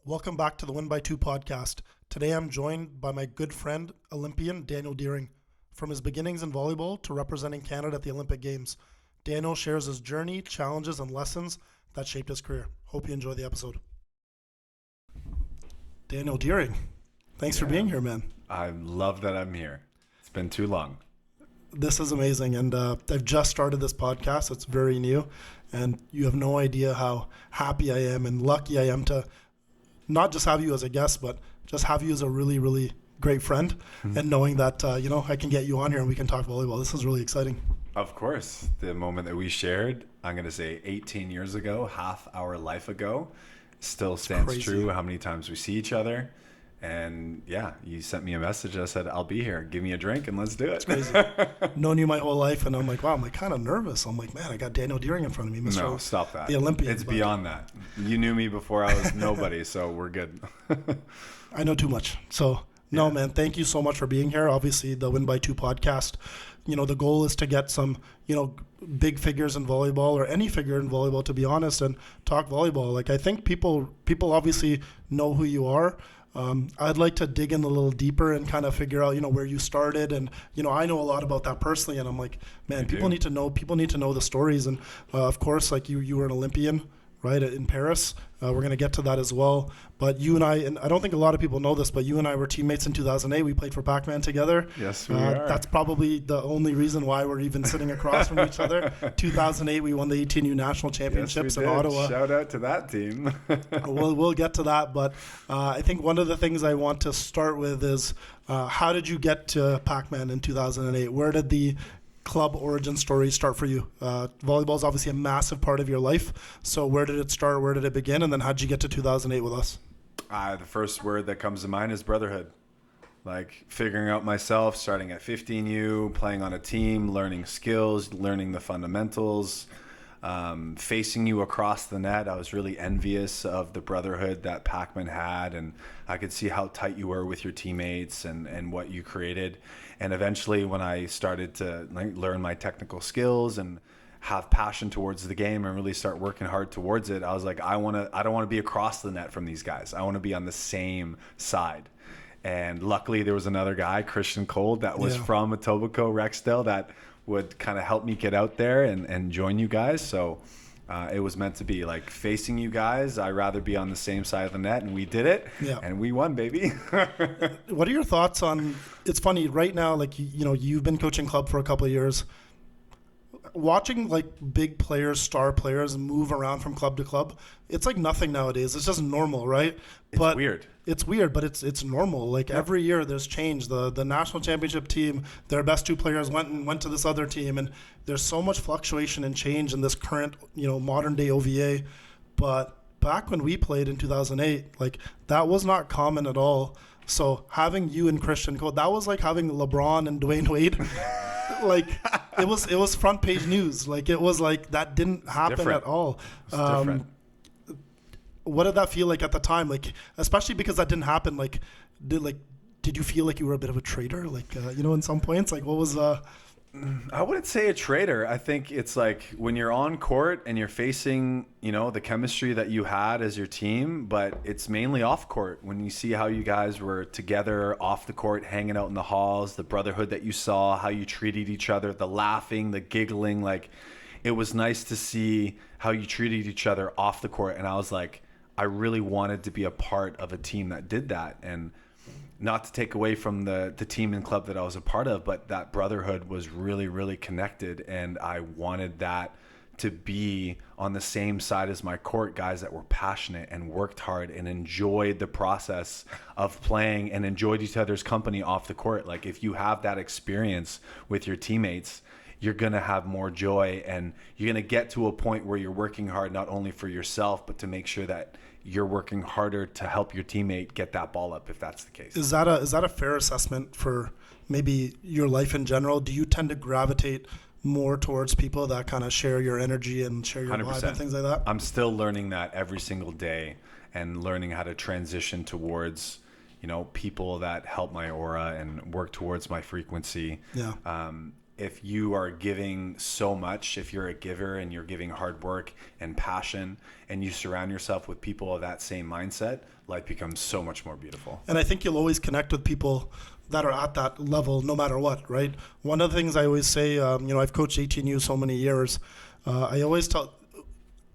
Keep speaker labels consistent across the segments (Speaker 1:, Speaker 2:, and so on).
Speaker 1: Welcome back to the Win by Two podcast. Today I'm joined by my good friend, Olympian Daniel Deering. From his beginnings in volleyball to representing Canada at the Olympic Games, Daniel shares his journey, challenges, and lessons that shaped his career. Hope you enjoy the episode. Daniel Deering, thanks for being here, man.
Speaker 2: I love that I'm here. It's been too long.
Speaker 1: This is amazing, and I've just started this podcast. It's very new, and you have no idea how happy I am and lucky I am to not just have you as a guest, but just have you as a really, really great friend, and knowing that, I can get you on here and we can talk volleyball. This is really exciting.
Speaker 2: Of course, the moment that we shared, I'm going to say 18 years ago, half our life ago, still stands true. How many times we see each other. And yeah, you sent me a message. I said, I'll be here. Give me a drink and let's do it.
Speaker 1: It's crazy. Known you my whole life, and I'm like, wow, I'm like kind of nervous. I'm like, man, I got Daniel Deering in front of me. Mr.
Speaker 2: No, stop that.
Speaker 1: The Olympian.
Speaker 2: It's beyond that. You knew me before I was nobody, so we're good.
Speaker 1: I know too much. So, no, man, thank you so much for being here. Obviously, the Win by Two podcast, the goal is to get some, big figures in volleyball or any figure in volleyball, to be honest, and talk volleyball. Like, I think people obviously know who you are. I'd like to dig in a little deeper and kind of figure out, where you started. And, I know a lot about that personally. And I'm like, man, people need to know the stories. And, of course, like you were an Olympian, right, in Paris. We're going to get to that as well. But you and I don't think a lot of people know this, but you and I were teammates in 2008. We played for Pakmen together.
Speaker 2: Yes, we are.
Speaker 1: That's probably the only reason why we're even sitting across from each other. 2008, we won the 18U National Championships in Ottawa.
Speaker 2: Shout out to that team.
Speaker 1: We'll get to that. But I think one of the things I want to start with is how did you get to Pakmen in 2008? Where did the club origin story start for you? Volleyball is obviously a massive part of your life. So where did it start? Where did it begin? And then how'd you get to 2008 with us?
Speaker 2: The first word that comes to mind is brotherhood. Like figuring out myself, starting at 15U, playing on a team, learning skills, learning the fundamentals, facing you across the net. I was really envious of the brotherhood that Pakmen had, and I could see how tight you were with your teammates and what you created. And eventually when I started to learn my technical skills and have passion towards the game and really start working hard towards it, I was like, I don't want to be across the net from these guys. I want to be on the same side. And luckily there was another guy, Christian Cold, that was from Etobicoke, Rexdale, that would kind of help me get out there and join you guys. So it was meant to be, like, facing you guys. I'd rather be on the same side of the net, and we did it, and we won, baby.
Speaker 1: What are your thoughts on, it's funny, right now, like, you've been coaching club for a couple of years. Watching, like, big players, star players move around from club to club, it's like nothing nowadays. It's just normal, right?
Speaker 2: It's weird.
Speaker 1: It's weird, but it's normal. Like, every year there's change. The national championship team, their best two players went to this other team, and there's so much fluctuation and change in this current, modern day OVA. But back when we played in 2008, like, that was not common at all. So having you and Christian Cole, that was like having LeBron and Dwayne Wade. Like, it was front page news. Like, it was like that didn't happen at all.
Speaker 2: It's different.
Speaker 1: What did that feel like at the time? Like, especially because that didn't happen. Like, did you feel like you were a bit of a traitor? Like, in some points, like, what was?
Speaker 2: I wouldn't say a traitor. I think it's like when you're on court and you're facing, the chemistry that you had as your team, but it's mainly off court. When you see how you guys were together off the court, hanging out in the halls, the brotherhood that you saw, how you treated each other, the laughing, the giggling, like, it was nice to see how you treated each other off the court. And I was like, I really wanted to be a part of a team that did that. And not to take away from the team and club that I was a part of, but that brotherhood was really, really connected. And I wanted that to be on the same side as my court guys that were passionate and worked hard and enjoyed the process of playing and enjoyed each other's company off the court. Like, if you have that experience with your teammates, you're going to have more joy, and you're going to get to a point where you're working hard not only for yourself, but to make sure that you're working harder to help your teammate get that ball up, if that's the case.
Speaker 1: Is that a fair assessment for maybe your life in general? Do you tend to gravitate more towards people that kind of share your energy and share your 100%. Vibe and things like that?
Speaker 2: I'm still learning that every single day, and learning how to transition towards, people that help my aura and work towards my frequency.
Speaker 1: Yeah.
Speaker 2: if you are giving so much, if you're a giver and you're giving hard work and passion, and you surround yourself with people of that same mindset, life becomes so much more beautiful.
Speaker 1: And I think you'll always connect with people that are at that level no matter what, right? One of the things I always say, I've coached 18U so many years. I always tell,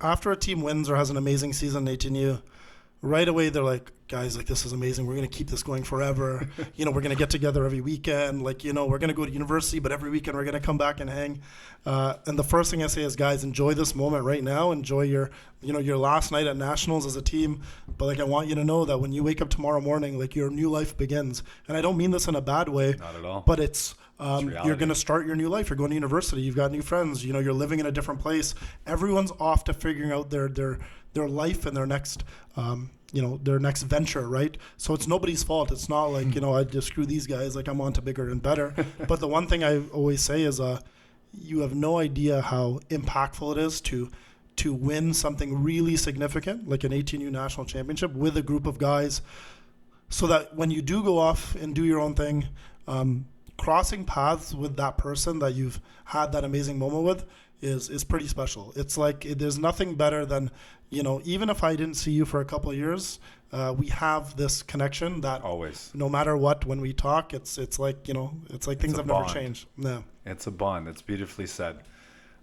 Speaker 1: after a team wins or has an amazing season in 18U, right away they're like, guys, like, this is amazing. We're going to keep this going forever. We're going to get together every weekend. Like, we're going to go to university, but every weekend we're going to come back and hang. And the first thing I say is, guys, enjoy this moment right now. Enjoy your last night at nationals as a team. But like, I want you to know that when you wake up tomorrow morning, like, your new life begins. And I don't mean this in a bad way.
Speaker 2: Not at all.
Speaker 1: But it's you're going to start your new life. You're going to university. You've got new friends. You're living in a different place. Everyone's off to figuring out their life and their next their next venture, right? So it's nobody's fault. It's not like, I just screw these guys, like, I'm on to bigger and better. But the one thing I always say is you have no idea how impactful it is to win something really significant, like an 18U national championship with a group of guys, so that when you do go off and do your own thing, crossing paths with that person that you've had that amazing moment with is pretty special. It's like, there's nothing better than, even if I didn't see you for a couple of years, we have this connection that
Speaker 2: always,
Speaker 1: no matter what, when we talk, it's like, it's like things have never changed. No.
Speaker 2: It's a bond. It's beautifully said.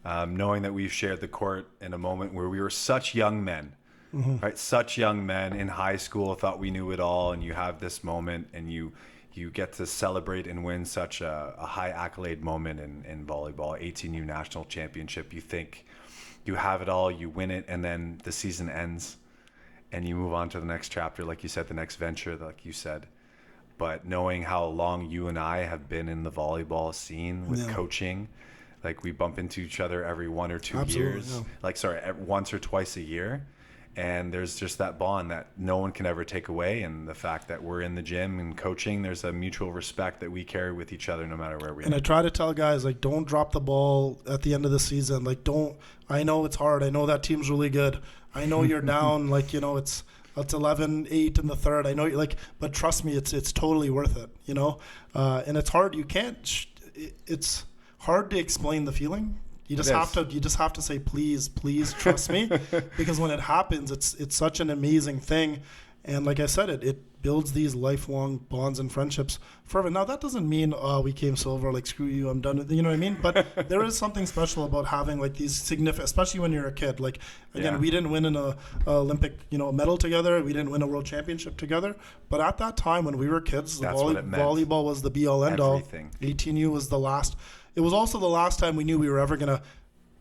Speaker 2: Knowing that we've shared the court in a moment where we were such young men, right? Such young men in high school, thought we knew it all, and you have this moment and you get to celebrate and win such a high accolade moment in volleyball, 18U national championship. You think you have it all, you win it, and then the season ends and you move on to the next chapter, like you said, the next venture, like you said. But knowing how long you and I have been in the volleyball scene with coaching, like, we bump into each other every 1 or 2 years, once or twice a year. And there's just that bond that no one can ever take away. And the fact that we're in the gym and coaching, there's a mutual respect that we carry with each other no matter where we are.
Speaker 1: And I try to tell guys, like, don't drop the ball at the end of the season. Like, I know it's hard. I know that team's really good. I know you're down, like, it's 11-8 in the third. I know you're like, but trust me, it's totally worth it, and it's hard. It's hard to explain the feeling. You just have to say, please trust me, because when it happens, it's such an amazing thing. And like I said, it builds these lifelong bonds and friendships forever. Now, that doesn't mean, we came silver, like, screw you, I'm done with it, you know what I mean? But there is something special about having, like, these significant, especially when you're a kid. Like, again, we didn't win an Olympic, medal together. We didn't win a world championship together. But at that time, when we were kids, volleyball was the be-all, end-all.
Speaker 2: Everything.
Speaker 1: 18U was the last. It was also the last time we knew we were ever going to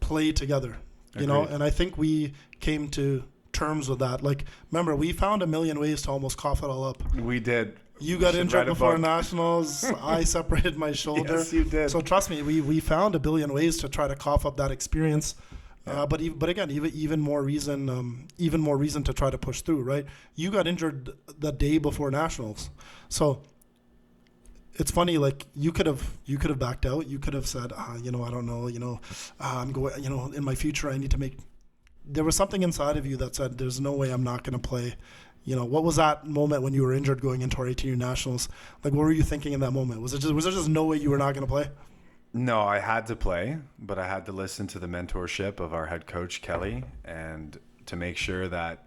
Speaker 1: play together, and I think we came to terms with that. Like, remember, we found a million ways to almost cough it all up.
Speaker 2: We did.
Speaker 1: You got injured before nationals. I separated my shoulder.
Speaker 2: Yes, you did.
Speaker 1: So trust me, we found a billion ways to try to cough up that experience. But again, even more reason to try to push through, right? You got injured the day before nationals, so it's funny. Like, you could have backed out. You could have said, I don't know. I'm going. In my future, I need to make. There was something inside of you that said, "There's no way I'm not going to play." What was that moment when you were injured going into our 18U nationals? Like, what were you thinking in that moment? Was there just no way you were not going to play?
Speaker 2: No, I had to play, but I had to listen to the mentorship of our head coach, Kelly, and to make sure that,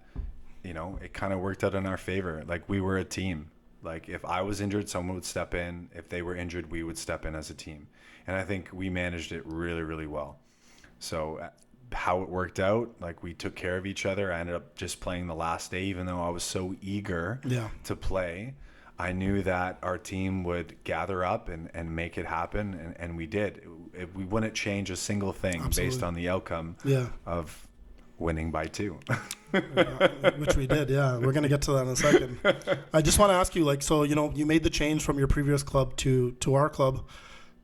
Speaker 2: it kind of worked out in our favor. Like, we were a team. Like, if I was injured, someone would step in. If they were injured, we would step in as a team. And I think we managed it really, really well. So how it worked out, like, we took care of each other. I ended up just playing the last day, even though I was so eager to play. I knew that our team would gather up and make it happen, and we did. We wouldn't change a single thing based on the outcome of winning by 2.
Speaker 1: Which we did, We're going to get to that in a second. I just want to ask you, like, so, you made the change from your previous club to our club.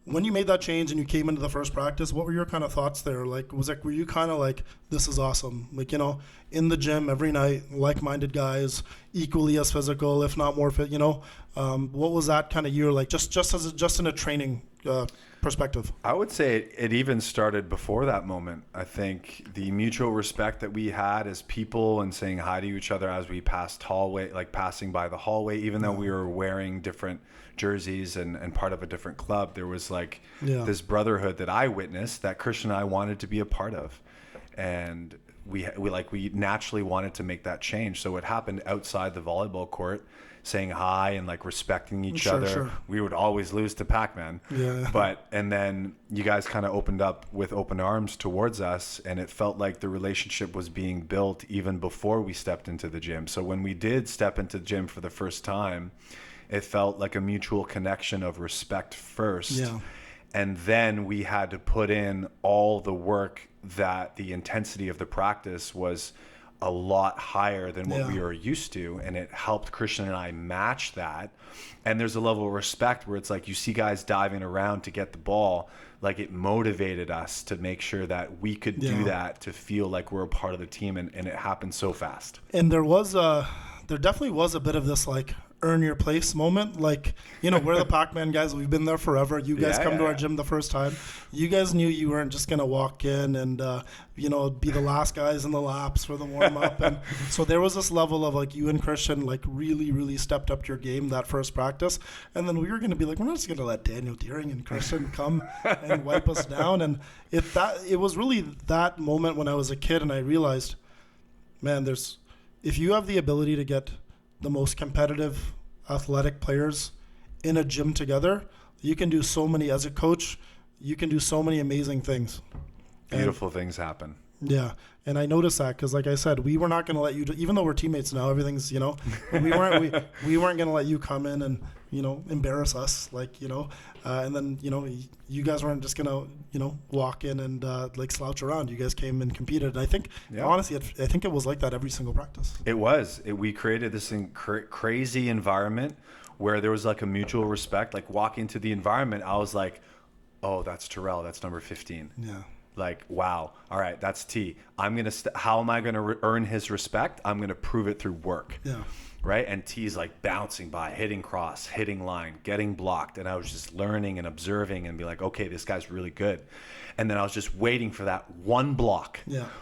Speaker 1: When you made that change and you came into the first practice, what were your kind of thoughts there? Like, were you kind of like, this is awesome? Like, in the gym every night, like-minded guys, equally as physical, if not more fit, what was that kind of year like, just in a training perspective?
Speaker 2: I would say it even started before that moment. I think the mutual respect that we had as people and saying hi to each other as we passed hallway, like passing by the hallway, even though we were wearing different jerseys and part of a different club, there was like this brotherhood that I witnessed that Christian and I wanted to be a part of. And we naturally wanted to make that change. So it happened outside the volleyball court, saying hi and like respecting each other. Sure. We would always lose to Pakmen. And then you guys kind of opened up with open arms towards us, and it felt like the relationship was being built even before we stepped into the gym. So when we did step into the gym for the first time, it felt like a mutual connection of respect first. And then we had to put in all the work that the intensity of the practice was a lot higher than what we were used to, and it helped Christian and I match that. And there's a level of respect where it's like you see guys diving around to get the ball, like it motivated us to make sure that we could do that, to feel like we're a part of the team, and it happened so fast.
Speaker 1: And there definitely was a bit of this like earn your place moment. Like, you know, we're the Pakmen guys. We've been there forever. You guys come to our gym the first time. You guys knew you weren't just going to walk in and, you know, be the last guys in the laps for the warm up. And so there was this level of like you and Christian like really, really stepped up your game that first practice. And then we were going to be like, we're not just going to let Daniel Deering and Christian come and wipe us down. And it was really that moment when I was a kid and I realized, man, if you have the ability to get the most competitive athletic players in a gym together, you can do so many, as a coach, you can do so many amazing things.
Speaker 2: Beautiful things happen.
Speaker 1: Yeah. And I noticed that because, like I said, we were not going to let you, even though we're teammates now, everything's, you know, we weren't going to let you come in and, you know, embarrass us, like, you know, and then, you know, you guys weren't just going to, you know, walk in and like slouch around. You guys came and competed. And I think, honestly, I think it was like that every single practice.
Speaker 2: It was. We created this crazy environment where there was like a mutual respect. Like walking into the environment, I was like, oh, that's Terrell. That's number 15.
Speaker 1: Yeah.
Speaker 2: Like, wow. All right, that's T. How am I going to earn his respect? I'm going to prove it through work.
Speaker 1: Yeah.
Speaker 2: Right? And T's like bouncing by, hitting cross, hitting line, getting blocked. And I was just learning and observing and be like, okay, this guy's really good. And then I was just waiting for that one block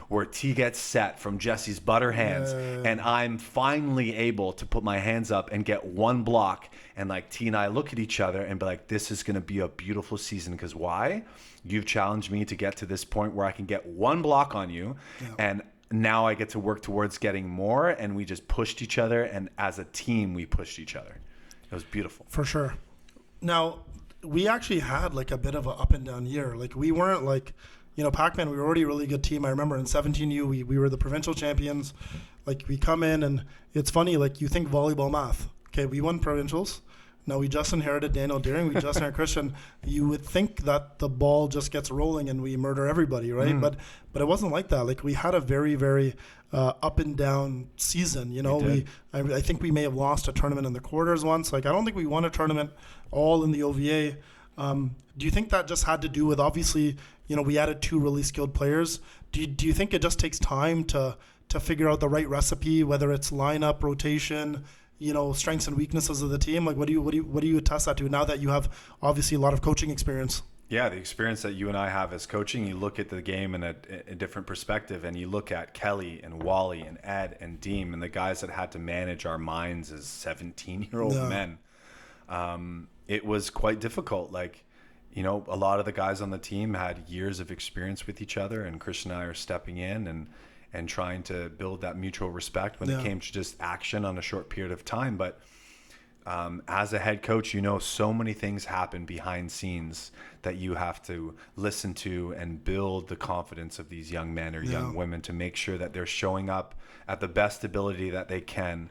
Speaker 2: where T gets set from Jessy's butter hands. And I'm finally able to put my hands up and get one block. And like T and I look at each other and be like, this is going to be a beautiful season. Because why? You've challenged me to get to this point where I can get one block on you. And now I get to work towards getting more. And we just pushed each other. And as a team, we pushed each other. It was beautiful.
Speaker 1: For sure. Now, we actually had like a bit of an up and down year. Like we weren't like, you know, Pakmen, we were already a really good team. I remember in 17U, we were the provincial champions. Like we come in and it's funny, like you think volleyball math. Okay, we won provincials. Now we just inherited Daniel Deering. We just inherited Christian. You would think that the ball just gets rolling and we murder everybody, right? But it wasn't like that. Like we had a very, very up and down season. You know, I think we may have lost a tournament in the quarters once. Like I don't think we won a tournament all in the OVA. Do you think that just had to do with, obviously, you know, we added 2 really skilled players. Do you think it just takes time to figure out the right recipe, whether it's lineup, rotation, you know, strengths and weaknesses of the team? Like what do you attest that to now that you have obviously a lot of coaching experience?
Speaker 2: Yeah, the experience that you and I have as coaching, you look at the game in a different perspective, and you look at Kelly and Wally and Ed and Deem and the guys that had to manage our minds as 17-year-old men. It was quite difficult. Like, you know, a lot of the guys on the team had years of experience with each other, and Christian and I are stepping in and trying to build that mutual respect when it came to just action on a short period of time. But as a head coach, you know, so many things happen behind scenes that you have to listen to and build the confidence of these young men or young women to make sure that they're showing up at the best ability that they can.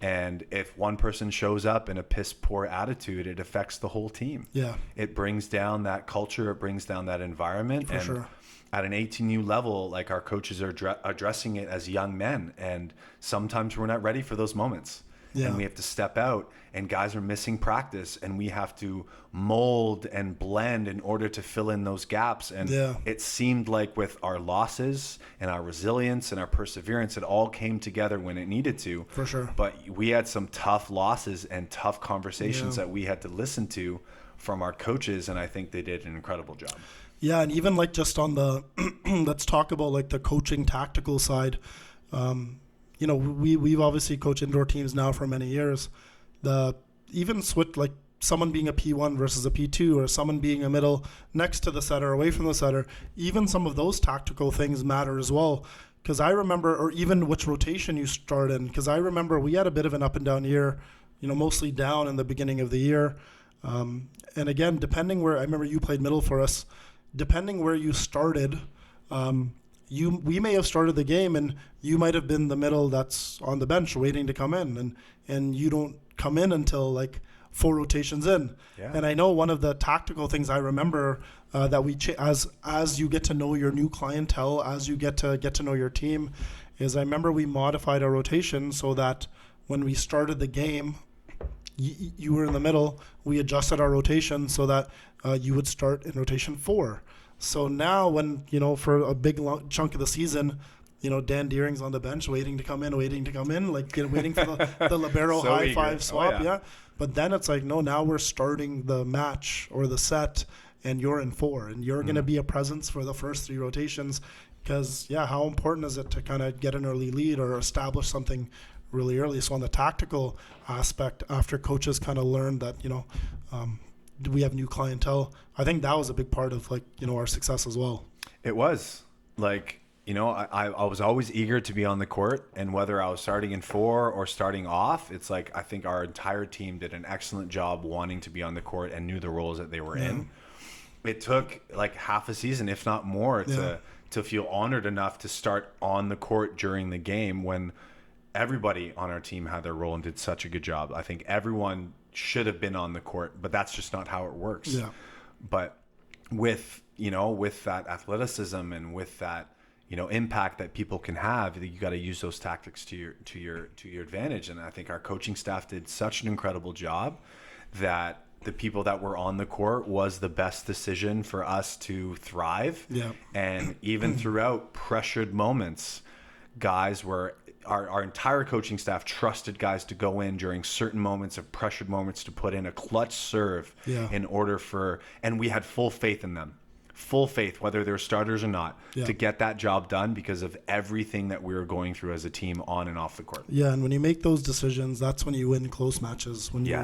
Speaker 2: And if one person shows up in a piss poor attitude, it affects the whole team. Yeah. It brings down that culture. It brings down that environment. For sure. At an 18U level, like our coaches are addressing it as young men. And sometimes we're not ready for those moments. Yeah. And we have to step out, and guys are missing practice, and we have to mold and blend in order to fill in those gaps. And it seemed like with our losses and our resilience and our perseverance, it all came together when it needed to.
Speaker 1: For sure.
Speaker 2: But we had some tough losses and tough conversations that we had to listen to from our coaches, and I think they did an incredible job.
Speaker 1: Yeah, and even like just on the let's talk about like the coaching tactical side. You know, we've obviously coached indoor teams now for many years. Even switch, like someone being a P1 versus a P2, or someone being a middle next to the setter, away from the setter, even some of those tactical things matter as well. Because I remember, or even which rotation you start in, because I remember we had a bit of an up and down year, you know, mostly down in the beginning of the year. And again, depending where, I remember you played middle for us, depending where you started, we may have started the game and you might have been the middle that's on the bench waiting to come in, and you don't come in until like 4 rotations in.
Speaker 2: Yeah.
Speaker 1: And I know one of the tactical things I remember that we as you get to know your new clientele, as you get to know your team, is I remember we modified our rotation so that when we started the game, you were in the middle. We adjusted our rotation so that you would start in rotation 4. So now when, you know, for a big long chunk of the season, you know, Dan Deering's on the bench waiting to come in, like waiting for the libero
Speaker 2: So
Speaker 1: high
Speaker 2: eager.
Speaker 1: five swap.
Speaker 2: Oh, yeah.
Speaker 1: Yeah. But then it's like, no, now we're starting the match or the set and you're in 4 and you're going to be a presence for the first 3 rotations. Because, yeah, how important is it to kind of get an early lead or establish something really early? So on the tactical aspect, after coaches kind of learned that, you know, we have new clientele, I think that was a big part of, like, you know, our success as well.
Speaker 2: It was like, you know, I was always eager to be on the court, and whether I was starting in 4 or starting off, it's like I think our entire team did an excellent job wanting to be on the court and knew the roles that they were in. It took like half a season, if not more, to feel honored enough to start on the court during the game when everybody on our team had their role and did such a good job. I think everyone should have been on the court, but that's just not how it works.
Speaker 1: Yeah.
Speaker 2: But with, you know, with that athleticism and with that, you know, impact that people can have, you got to use those tactics to your advantage. And I think our coaching staff did such an incredible job that the people that were on the court was the best decision for us to thrive.
Speaker 1: Yeah.
Speaker 2: And even throughout pressured moments, guys were, our entire coaching staff trusted guys to go in during certain moments of pressured moments to put in a clutch serve in order for, and we had full faith in them. Full faith, whether they're starters or not, to get that job done because of everything that we were going through as a team on and off the court. Yeah,
Speaker 1: and when you make those decisions, that's when you win close matches. When you,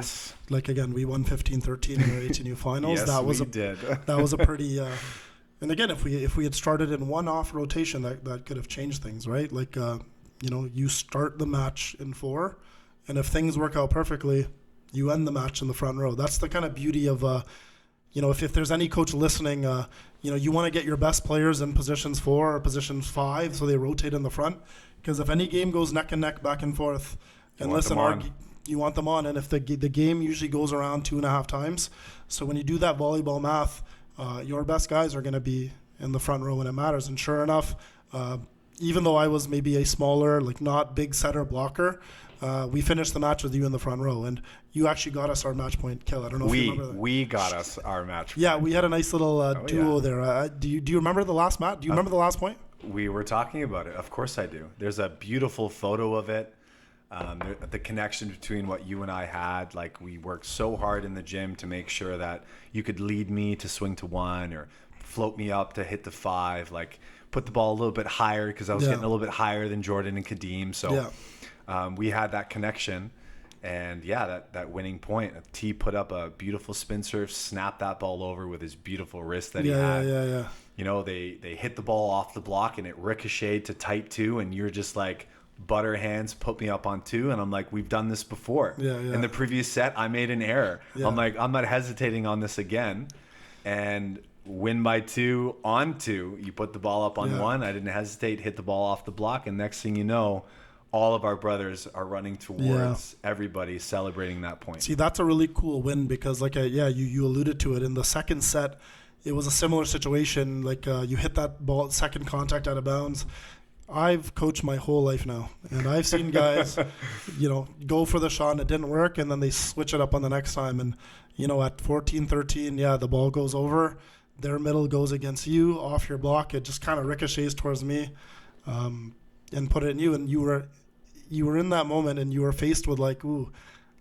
Speaker 1: like, again, we won 15-13 in our ATNU finals.
Speaker 2: Yes,
Speaker 1: that was
Speaker 2: we did.
Speaker 1: That was a pretty. And again, if we had started in one off rotation, that could have changed things, right? Like, you know, you start the match in 4, and if things work out perfectly, you end the match in the front row. That's the kind of beauty of. You know, if there's any coach listening, you know, you want to get your best players in positions 4 or positions 5 so they rotate in the front. Because if any game goes neck and neck, back and forth, and you want them on. And if the game usually goes around 2.5 times. So when you do that volleyball math, your best guys are going to be in the front row when it matters. And sure enough, even though I was maybe a smaller, like not big setter blocker, we finished the match with you in the front row, and you actually got us our match point kill. I don't know if you remember that.
Speaker 2: We got us our match point.
Speaker 1: Yeah, we had a nice little duo there. Do you remember the last match? Do you remember the last point?
Speaker 2: We were talking about it. Of course I do. There's a beautiful photo of it. The connection between what you and I had, like we worked so hard in the gym to make sure that you could lead me to swing to 1 or float me up to hit the 5, like put the ball a little bit higher because I was getting a little bit higher than Jordan and Kadeem. So we had that connection. And that winning point, T put up a beautiful spin serve, snapped that ball over with his beautiful wrist that he had.
Speaker 1: Yeah.
Speaker 2: You know, they hit the ball off the block and it ricocheted to tight 2, and you're just like, butter hands, put me up on 2, and I'm like, we've done this before. In the previous set, I made an error. I'm like, I'm not hesitating on this again, and win by 2 on 2. You put the ball up on 1. I didn't hesitate, hit the ball off the block, and next thing you know, all of our brothers are running towards everybody celebrating that point.
Speaker 1: See, that's a really cool win because, like, you alluded to it. In the second set, it was a similar situation. Like, you hit that ball, second contact out of bounds. I've coached my whole life now, and I've seen guys, you know, go for the shot and it didn't work, and then they switch it up on the next time. And, you know, at 14-13, the ball goes over. Their middle goes against you, off your block. It just kind of ricochets towards me and put it in you. And you were in that moment, and you were faced with like, ooh,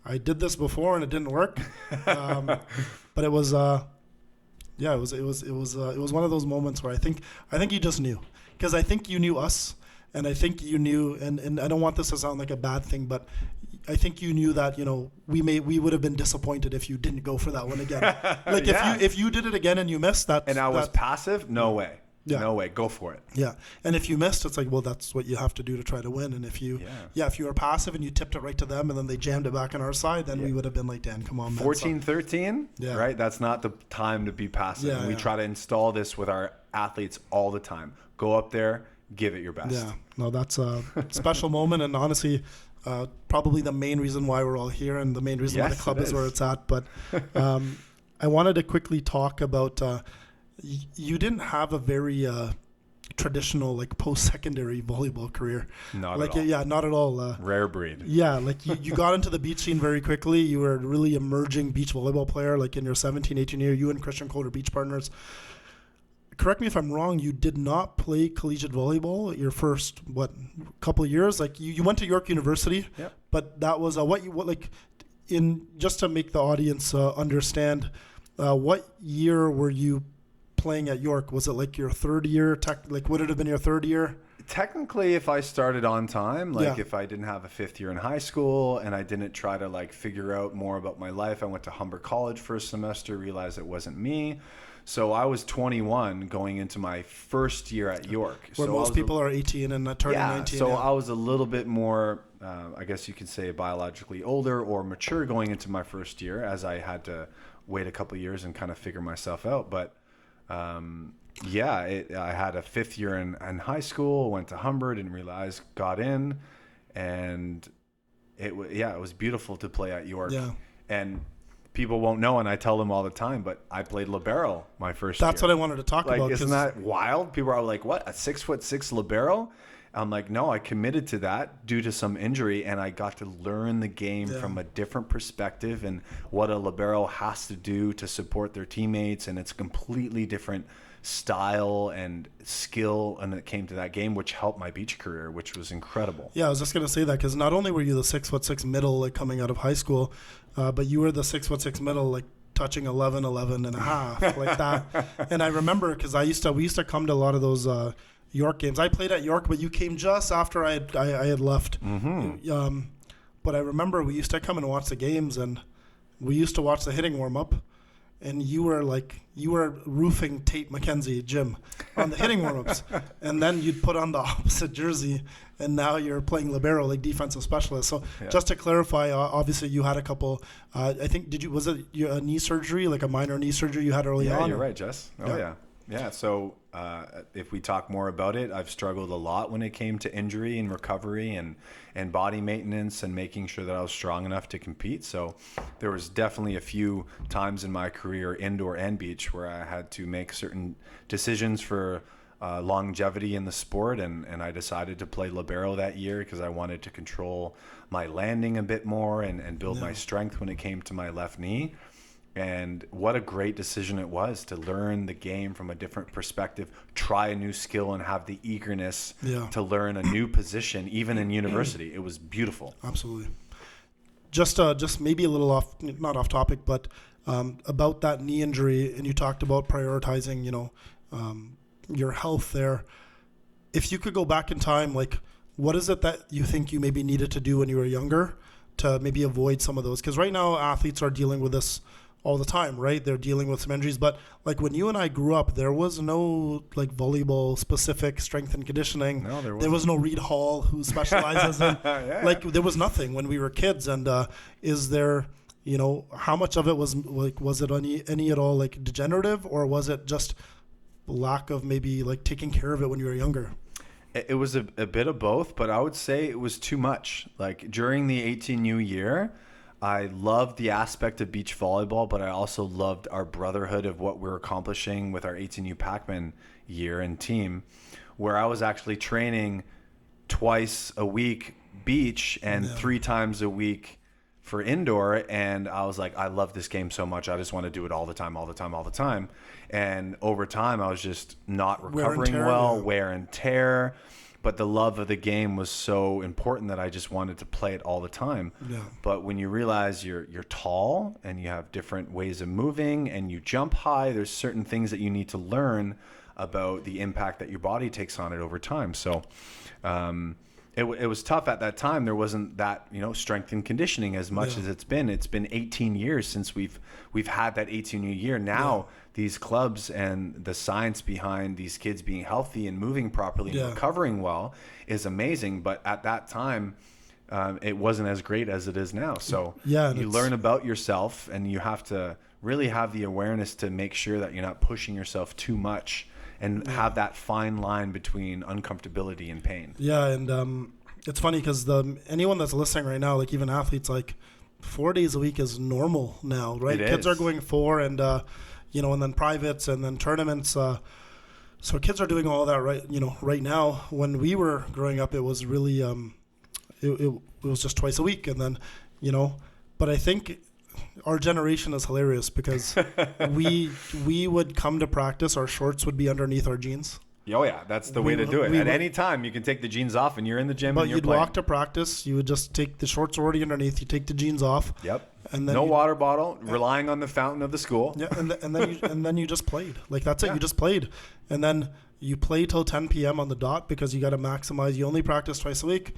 Speaker 1: I did this before and it didn't work. But it was, yeah, it was one of those moments where I think you just knew, because I think you knew us, and I think you knew, and I don't want this to sound like a bad thing, but I think you knew that, you know, we would have been disappointed if you didn't go for that one again. Like
Speaker 2: Yeah.
Speaker 1: if you did it again and you missed that,
Speaker 2: And I was passive, no way.
Speaker 1: Yeah.
Speaker 2: No way. Go for it.
Speaker 1: yeah. And if you missed, it's like, well, that's what you have to do to try to win. And if you, if you were passive and you tipped it right to them and then they jammed it back on our side, then we would have been like, Dan, come on, man.
Speaker 2: 14, 13,
Speaker 1: Yeah.
Speaker 2: right? That's not the time to be passive.
Speaker 1: Yeah,
Speaker 2: And we
Speaker 1: yeah.
Speaker 2: try to install this with our athletes all the time. Go up there, give it your best.
Speaker 1: Yeah, no, that's a special moment, and honestly, probably the main reason why we're all here, and the main reason why the
Speaker 2: Yes,
Speaker 1: club
Speaker 2: it
Speaker 1: is where
Speaker 2: is.
Speaker 1: it's at. But I wanted to quickly talk about you didn't have a very traditional like post-secondary volleyball career.
Speaker 2: Not
Speaker 1: Like
Speaker 2: at all.
Speaker 1: yeah, not at all.
Speaker 2: Rare breed.
Speaker 1: Yeah, like you got into the beach scene very quickly. You were a really emerging beach volleyball player. Like in your 17, 18 year, you and Christian Cole are beach partners. Correct me if I'm wrong, you did not play collegiate volleyball your first, couple of years? Like you went to York University,
Speaker 2: Yep.
Speaker 1: but that was just to make the audience understand, what year were you playing at York? Was it like your third year? Would it have been your third year?
Speaker 2: Technically, if I started on time, like
Speaker 1: Yeah.
Speaker 2: if I didn't have a fifth year in high school and I didn't try to like figure out more about my life, I went to Humber College for a semester, realized it wasn't me. So I was 21 going into my first year at York.
Speaker 1: Where
Speaker 2: so I
Speaker 1: most
Speaker 2: was
Speaker 1: people are 18 and turning 19.
Speaker 2: So
Speaker 1: yeah.
Speaker 2: I was a little bit more, I guess you could say, biologically older or mature going into my first year, as I had to wait a couple of years and kind of figure myself out. But I had a fifth year in high school, went to Humber, didn't realize, got in, and it was beautiful to play at York.
Speaker 1: Yeah.
Speaker 2: And people won't know, and I tell them all the time, but I played libero my first year.
Speaker 1: That's what I wanted to talk
Speaker 2: Like,
Speaker 1: about.
Speaker 2: isn't that wild? People are like, what, a 6'6" libero? I'm like, no, I committed to that due to some injury, and I got to learn the game from a different perspective and what a libero has to do to support their teammates, and it's a completely different style and skill, and it came to that game, which helped my beach career, which was incredible.
Speaker 1: Yeah, I was just gonna say that, because not only were you the 6'6" middle, like coming out of high school, but you were the 6'6" middle, like touching 11 and a half, like that. And I remember, because we used to come to a lot of those York games. I played at York, but you came just after I had left.
Speaker 2: Mm-hmm.
Speaker 1: But I remember we used to come and watch the games, and we used to watch the hitting warm up. And you were roofing Tate McKenzie gym on the hitting warm-ups. And then you'd put on the opposite jersey, and now you're playing libero, like defensive specialist. So just to clarify, obviously you had a couple, I think, was it a knee surgery, like a minor knee surgery you had early on?
Speaker 2: Yeah, you're right, Jess. Oh, yeah. Yeah, so if we talk more about it, I've struggled a lot when it came to injury and recovery and body maintenance and making sure that I was strong enough to compete. So there was definitely a few times in my career, indoor and beach, where I had to make certain decisions for longevity in the sport, and I decided to play libero that year because I wanted to control my landing a bit more and build my strength when it came to my left knee. And what a great decision it was to learn the game from a different perspective, try a new skill, and have the eagerness to learn a new position, even in university. It was beautiful.
Speaker 1: Absolutely. Just maybe a little not off topic, but about that knee injury, and you talked about prioritizing, your health there. If you could go back in time, like, what is it that you think you maybe needed to do when you were younger to maybe avoid some of those? Because right now athletes are dealing with this all the time, right? They're dealing with some injuries, but like when you and I grew up, there was no like volleyball specific strength and conditioning.
Speaker 2: No,
Speaker 1: there was no Reed Hall who specializes in like there was nothing when we were kids. And is there, how much of it was it any at all like degenerative, or was it just lack of maybe like taking care of it when you were younger?
Speaker 2: It was a bit of both, but I would say it was too much. Like during the 18U year, I loved the aspect of beach volleyball, but I also loved our brotherhood of what we're accomplishing with our 18U Pakmen year and team, where I was actually training twice a week beach and 3 times a week for indoor. And I was like, I love this game so much. I just want to do it all the time. And over time, I was just not recovering wear and tear. but the love of the game was so important that I just wanted to play it all the time.
Speaker 1: Yeah.
Speaker 2: But when you realize you're tall and you have different ways of moving and you jump high, there's certain things that you need to learn about the impact that your body takes on it over time. So it was tough at that time. There wasn't that, strength and conditioning as much as it's been. It's been 18 years since we've had that 18 year. Now these clubs and the science behind these kids being healthy and moving properly and recovering well is amazing. But at that time, it wasn't as great as it is now. So you learn about yourself, and you have to really have the awareness to make sure that you're not pushing yourself too much, and have that fine line between uncomfortability and pain. Yeah,
Speaker 1: and it's funny because anyone that's listening right now, like even athletes, like 4 days a week is normal now, right? Kids are going 4, and and then privates and then tournaments. So kids are doing all that right now. When we were growing up, it was really it was just twice a week, and then But I think our generation is hilarious because we would come to practice, our shorts would be underneath our jeans.
Speaker 2: Oh yeah, that's the way to do it. At any time, you can take the jeans off and you're in the gym.
Speaker 1: But
Speaker 2: and
Speaker 1: you'd walk to practice, you would just take the shorts already underneath, you take the jeans off.
Speaker 2: Yep. And then no water bottle, relying on the fountain of the school.
Speaker 1: Yeah, and then you just played. Like that's it. You just played, and then you play till 10 p.m. on the dot because you got to maximize. You only practice twice a week,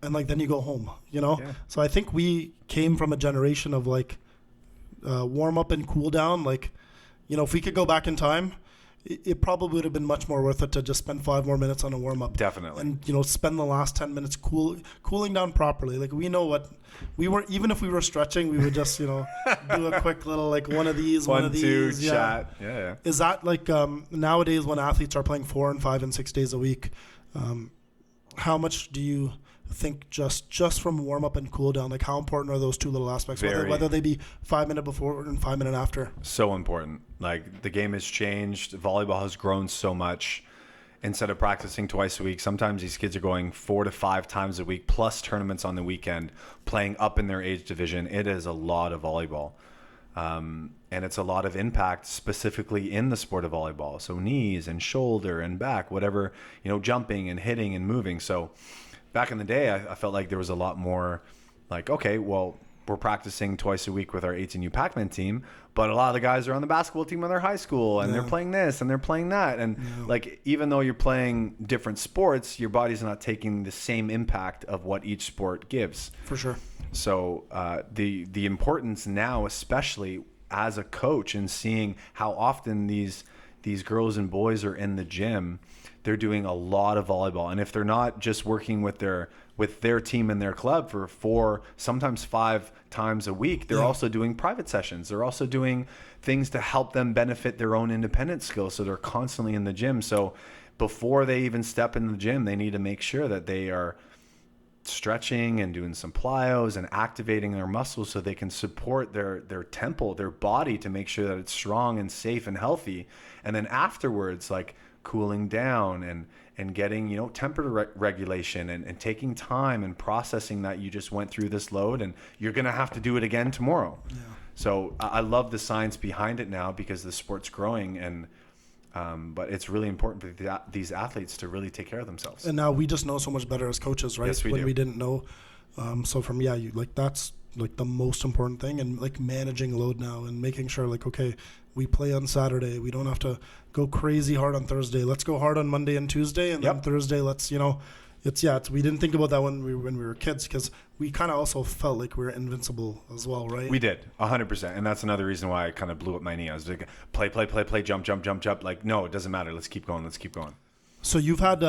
Speaker 1: and then you go home. Yeah. So I think we came from a generation of warm up and cool down. If we could go back in time, it probably would have been much more worth it to just spend 5 more minutes on a warm up.
Speaker 2: Definitely.
Speaker 1: And spend the last 10 minutes cooling down properly. Like we know what we were. Even if we were stretching, we would just do a quick little one of these, one of these.
Speaker 2: 1, 2, chat. Yeah.
Speaker 1: Is that nowadays when athletes are playing 4 and 5 and 6 days a week? How much do you think just from warm up and cool down, how important are those two little aspects, whether they be 5 minutes before and 5 minutes after?
Speaker 2: So important. The game has changed. Volleyball has grown so much. Instead of practicing twice a week, sometimes these kids are going 4 to 5 times a week, plus tournaments on the weekend, playing up in their age division. It is a lot of volleyball. And it's a lot of impact specifically in the sport of volleyball. So knees and shoulder and back, whatever, jumping and hitting and moving. So back in the day, I felt like there was a lot more okay, well, we're practicing twice a week with our 18U Pakmen team, but a lot of the guys are on the basketball team in their high school, and they're playing this and they're playing that. And even though you're playing different sports, your body's not taking the same impact of what each sport gives.
Speaker 1: For sure.
Speaker 2: So the importance now, especially as a coach, and seeing how often these girls and boys are in the gym, they're doing a lot of volleyball. And if they're not just working with their team and their club for 4, sometimes 5 times a week, they're also doing private sessions. They're also doing things to help them benefit their own independent skills. So they're constantly in the gym. So before they even step in the gym, they need to make sure that they are stretching and doing some plyos and activating their muscles so they can support their temple, their body, to make sure that it's strong and safe and healthy. And then afterwards, cooling down and getting temperature regulation and taking time and processing that you just went through this load and you're gonna have to do it again tomorrow. So I love the science behind it now because the sport's growing, and but it's really important for these athletes to really take care of themselves.
Speaker 1: And now we just know so much better as coaches, right?
Speaker 2: Yes, we do.
Speaker 1: We didn't know. So that's the most important thing, and managing load now and making sure okay, we play on Saturday, we don't have to go crazy hard on Thursday, let's go hard on Monday and Tuesday, and then Thursday let's we didn't think about that when we were kids, because we kind of also felt like we were invincible as well, right?
Speaker 2: We did 100%, and that's another reason why I kind of blew up my knee. I was like, play, jump, no, it doesn't matter, let's keep going.
Speaker 1: So you've had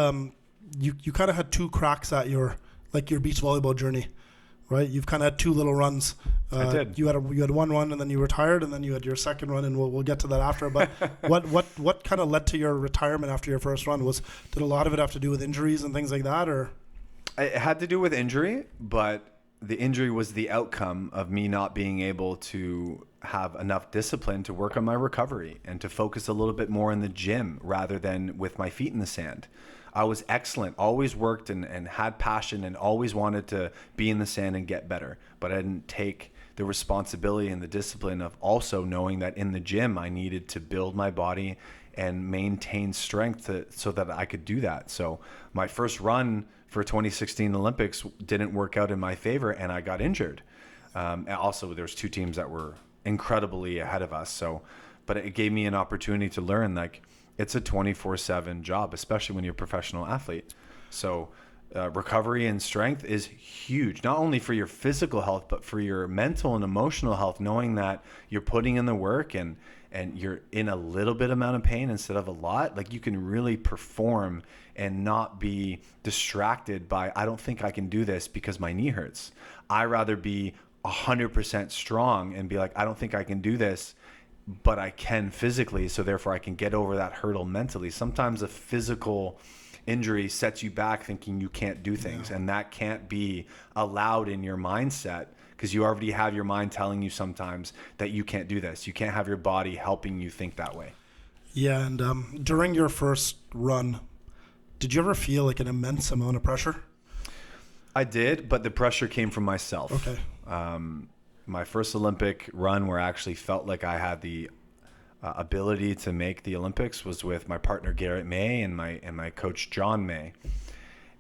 Speaker 1: you kind of had 2 cracks at your beach volleyball journey, right? You've kind of had 2 little runs.
Speaker 2: I did.
Speaker 1: You had one run, and then you retired, and then you had your second run, and we'll get to that after. But what kind of led to your retirement after your first run? Did a lot of it have to do with injuries and things like that, or?
Speaker 2: It had to do with injury, but the injury was the outcome of me not being able to have enough discipline to work on my recovery and to focus a little bit more in the gym rather than with my feet in the sand. I was excellent, always worked and had passion and always wanted to be in the sand and get better. But I didn't take the responsibility and the discipline of also knowing that in the gym I needed to build my body and maintain strength so that I could do that. So my first run for 2016 Olympics didn't work out in my favor, and I got injured. And also, there's two teams that were incredibly ahead of us. But it gave me an opportunity to learn, like, it's a 24/7 job, especially when you're a professional athlete. So recovery and strength is huge, not only for your physical health, but for your mental and emotional health, knowing that you're putting in the work and you're in a little bit amount of pain instead of a lot. Like, you can really perform and not be distracted by, I don't think I can do this because my knee hurts. I rather be 100% strong and be like, I don't think I can do this, but I can physically, so therefore I can get over that hurdle mentally. Sometimes a physical injury sets you back thinking you can't do things, and that can't be allowed in your mindset, because you already have your mind telling you sometimes that you can't do this. You can't have your body helping you think that way.
Speaker 1: Yeah, and during your first run, did you ever feel like an immense amount of pressure?
Speaker 2: I did, but the pressure came from myself.
Speaker 1: Okay.
Speaker 2: My first Olympic run where I actually felt like I had the ability to make the Olympics was with my partner Garrett May and my coach John May.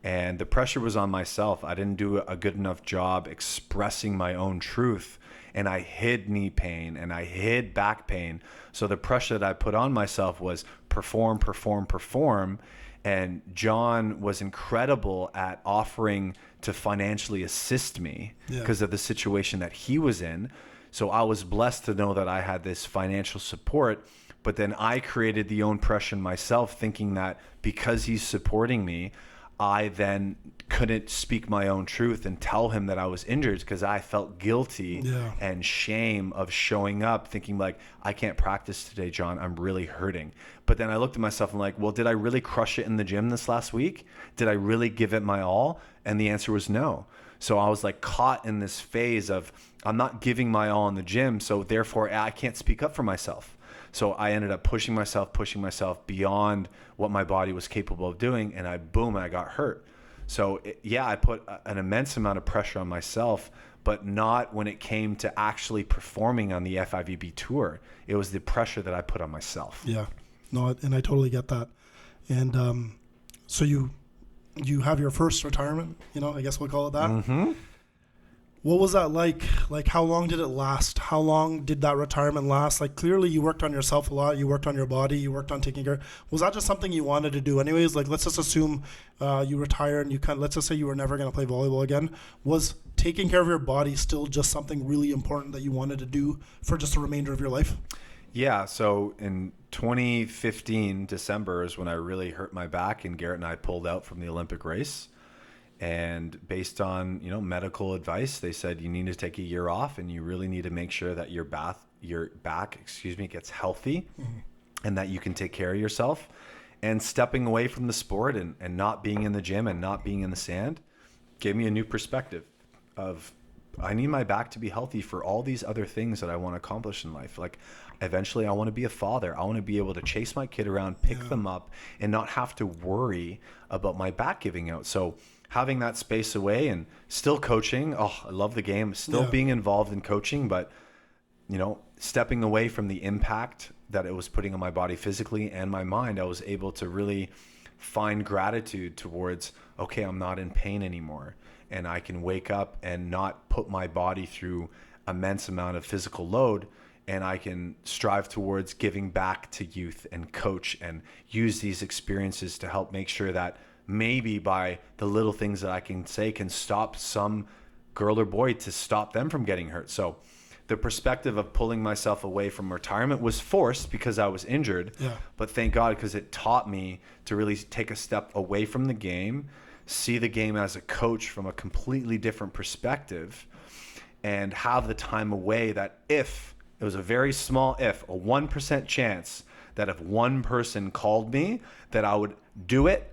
Speaker 2: And the pressure was on myself. I didn't do a good enough job expressing my own truth, and I hid knee pain and I hid back pain. So the pressure that I put on myself was perform, perform, perform. And John was incredible at offering to financially assist me because of the situation that he was in. So I was blessed to know that I had this financial support, but then I created the own pressure myself, thinking that because he's supporting me, I then couldn't speak my own truth and tell him that I was injured, because I felt guilty and shame of showing up thinking like, I can't practice today, John, I'm really hurting. But then I looked at myself and like, well, did I really crush it in the gym this last week? Did I really give it my all? And the answer was no. So I was like caught in this phase of, I'm not giving my all in the gym, so therefore I can't speak up for myself. So I ended up pushing myself beyond what my body was capable of doing, and I got hurt. So I put an immense amount of pressure on myself, but not when it came to actually performing on the FIVB tour. It was the pressure that I put on myself. Yeah,
Speaker 1: no, and I totally get that. And so you have your first retirement, I guess we'll call it that.
Speaker 2: Mm-hmm.
Speaker 1: What was that like? Like, how long did it last? How long did that retirement last? Like, clearly you worked on yourself a lot. You worked on your body. You worked on taking care. Was that just something you wanted to do anyways? Like, let's just assume you retire and let's just say you were never going to play volleyball again. Was taking care of your body still just something really important that you wanted to do for just the remainder of your life?
Speaker 2: Yeah. So in 2015, December is when I really hurt my back, and Garrett and I pulled out from the Olympic race. And based on, medical advice, they said you need to take a year off, and you really need to make sure that your back gets healthy, and that you can take care of yourself. And stepping away from the sport and not being in the gym and not being in the sand gave me a new perspective of, I need my back to be healthy for all these other things that I want to accomplish in life. Like, eventually I want to be a father. I want to be able to chase my kid around, pick them up, and not have to worry about my back giving out. So having that space away and still coaching. Oh, I love the game. Still being involved in coaching, but, stepping away from the impact that it was putting on my body physically and my mind, I was able to really find gratitude towards, okay, I'm not in pain anymore. And I can wake up and not put my body through immense amount of physical load. And I can strive towards giving back to youth and coach and use these experiences to help make sure that maybe by the little things that I can say can stop some girl or boy, to stop them from getting hurt. So the perspective of pulling myself away from retirement was forced because I was injured. But thank God, because it taught me to really take a step away from the game, see the game as a coach from a completely different perspective, and have the time away that if it was a very small a 1% chance that if one person called me that I would do it.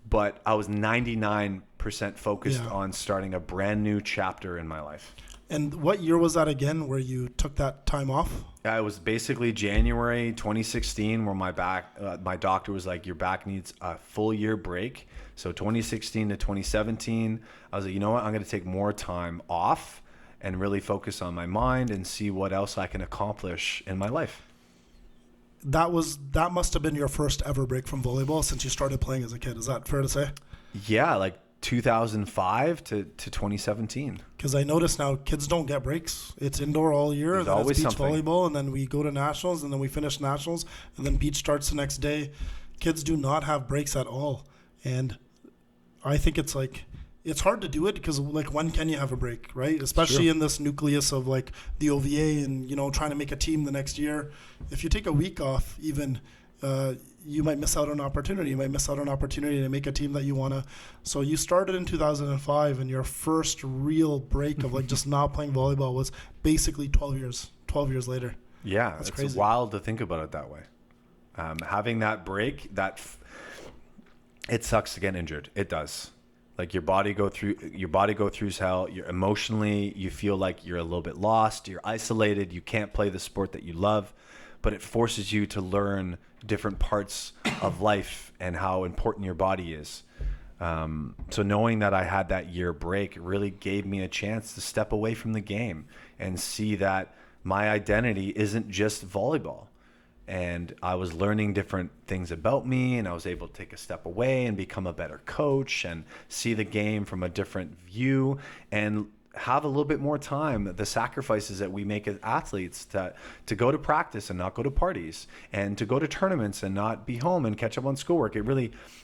Speaker 2: But I was 99% focused on starting a brand new chapter in my life.
Speaker 1: And what year was that again where you took that time off?
Speaker 2: It was basically January 2016 where my doctor was like, your back needs a full year break. So 2016 to 2017, I was like, you know what? I'm going to take more time off and really focus on my mind and see what else I can accomplish in my life.
Speaker 1: That must have been your first ever break from volleyball since you started playing as a kid. Is that fair to say?
Speaker 2: Yeah, like 2005 to 2017.
Speaker 1: Because I notice now kids don't get breaks. It's indoor all year.
Speaker 2: There's
Speaker 1: then
Speaker 2: always
Speaker 1: it's beach
Speaker 2: something.
Speaker 1: volleyball, and then we go to nationals, and then we finish nationals, and then beach starts the next day. Kids do not have breaks at all, and I think it's like it's hard to do it because like when can you have a break, right? Especially in this nucleus of like the OVA and trying to make a team the next year. If you take a week off, even you might miss out on an opportunity. You might miss out on an opportunity to make a team that you want to. So you started in 2005, and your first real break of like just not playing volleyball was basically 12 years later.
Speaker 2: Yeah,
Speaker 1: That's
Speaker 2: it's
Speaker 1: crazy.
Speaker 2: wild to think about it that way. Having that break, it sucks to get injured. It does. Like your body go through hell. You're emotionally, you feel like you're a little bit lost. You're isolated. You can't play the sport that you love, but it forces you to learn different parts of life and how important your body is. So knowing that I had that year break really gave me a chance to step away from the game and see that my identity isn't just volleyball. And I was learning different things about me, and I was able to take a step away and become a better coach and see the game from a different view and have a little bit more time, the sacrifices that we make as athletes to go to practice and not go to parties, and to go to tournaments and not be home and catch up on schoolwork.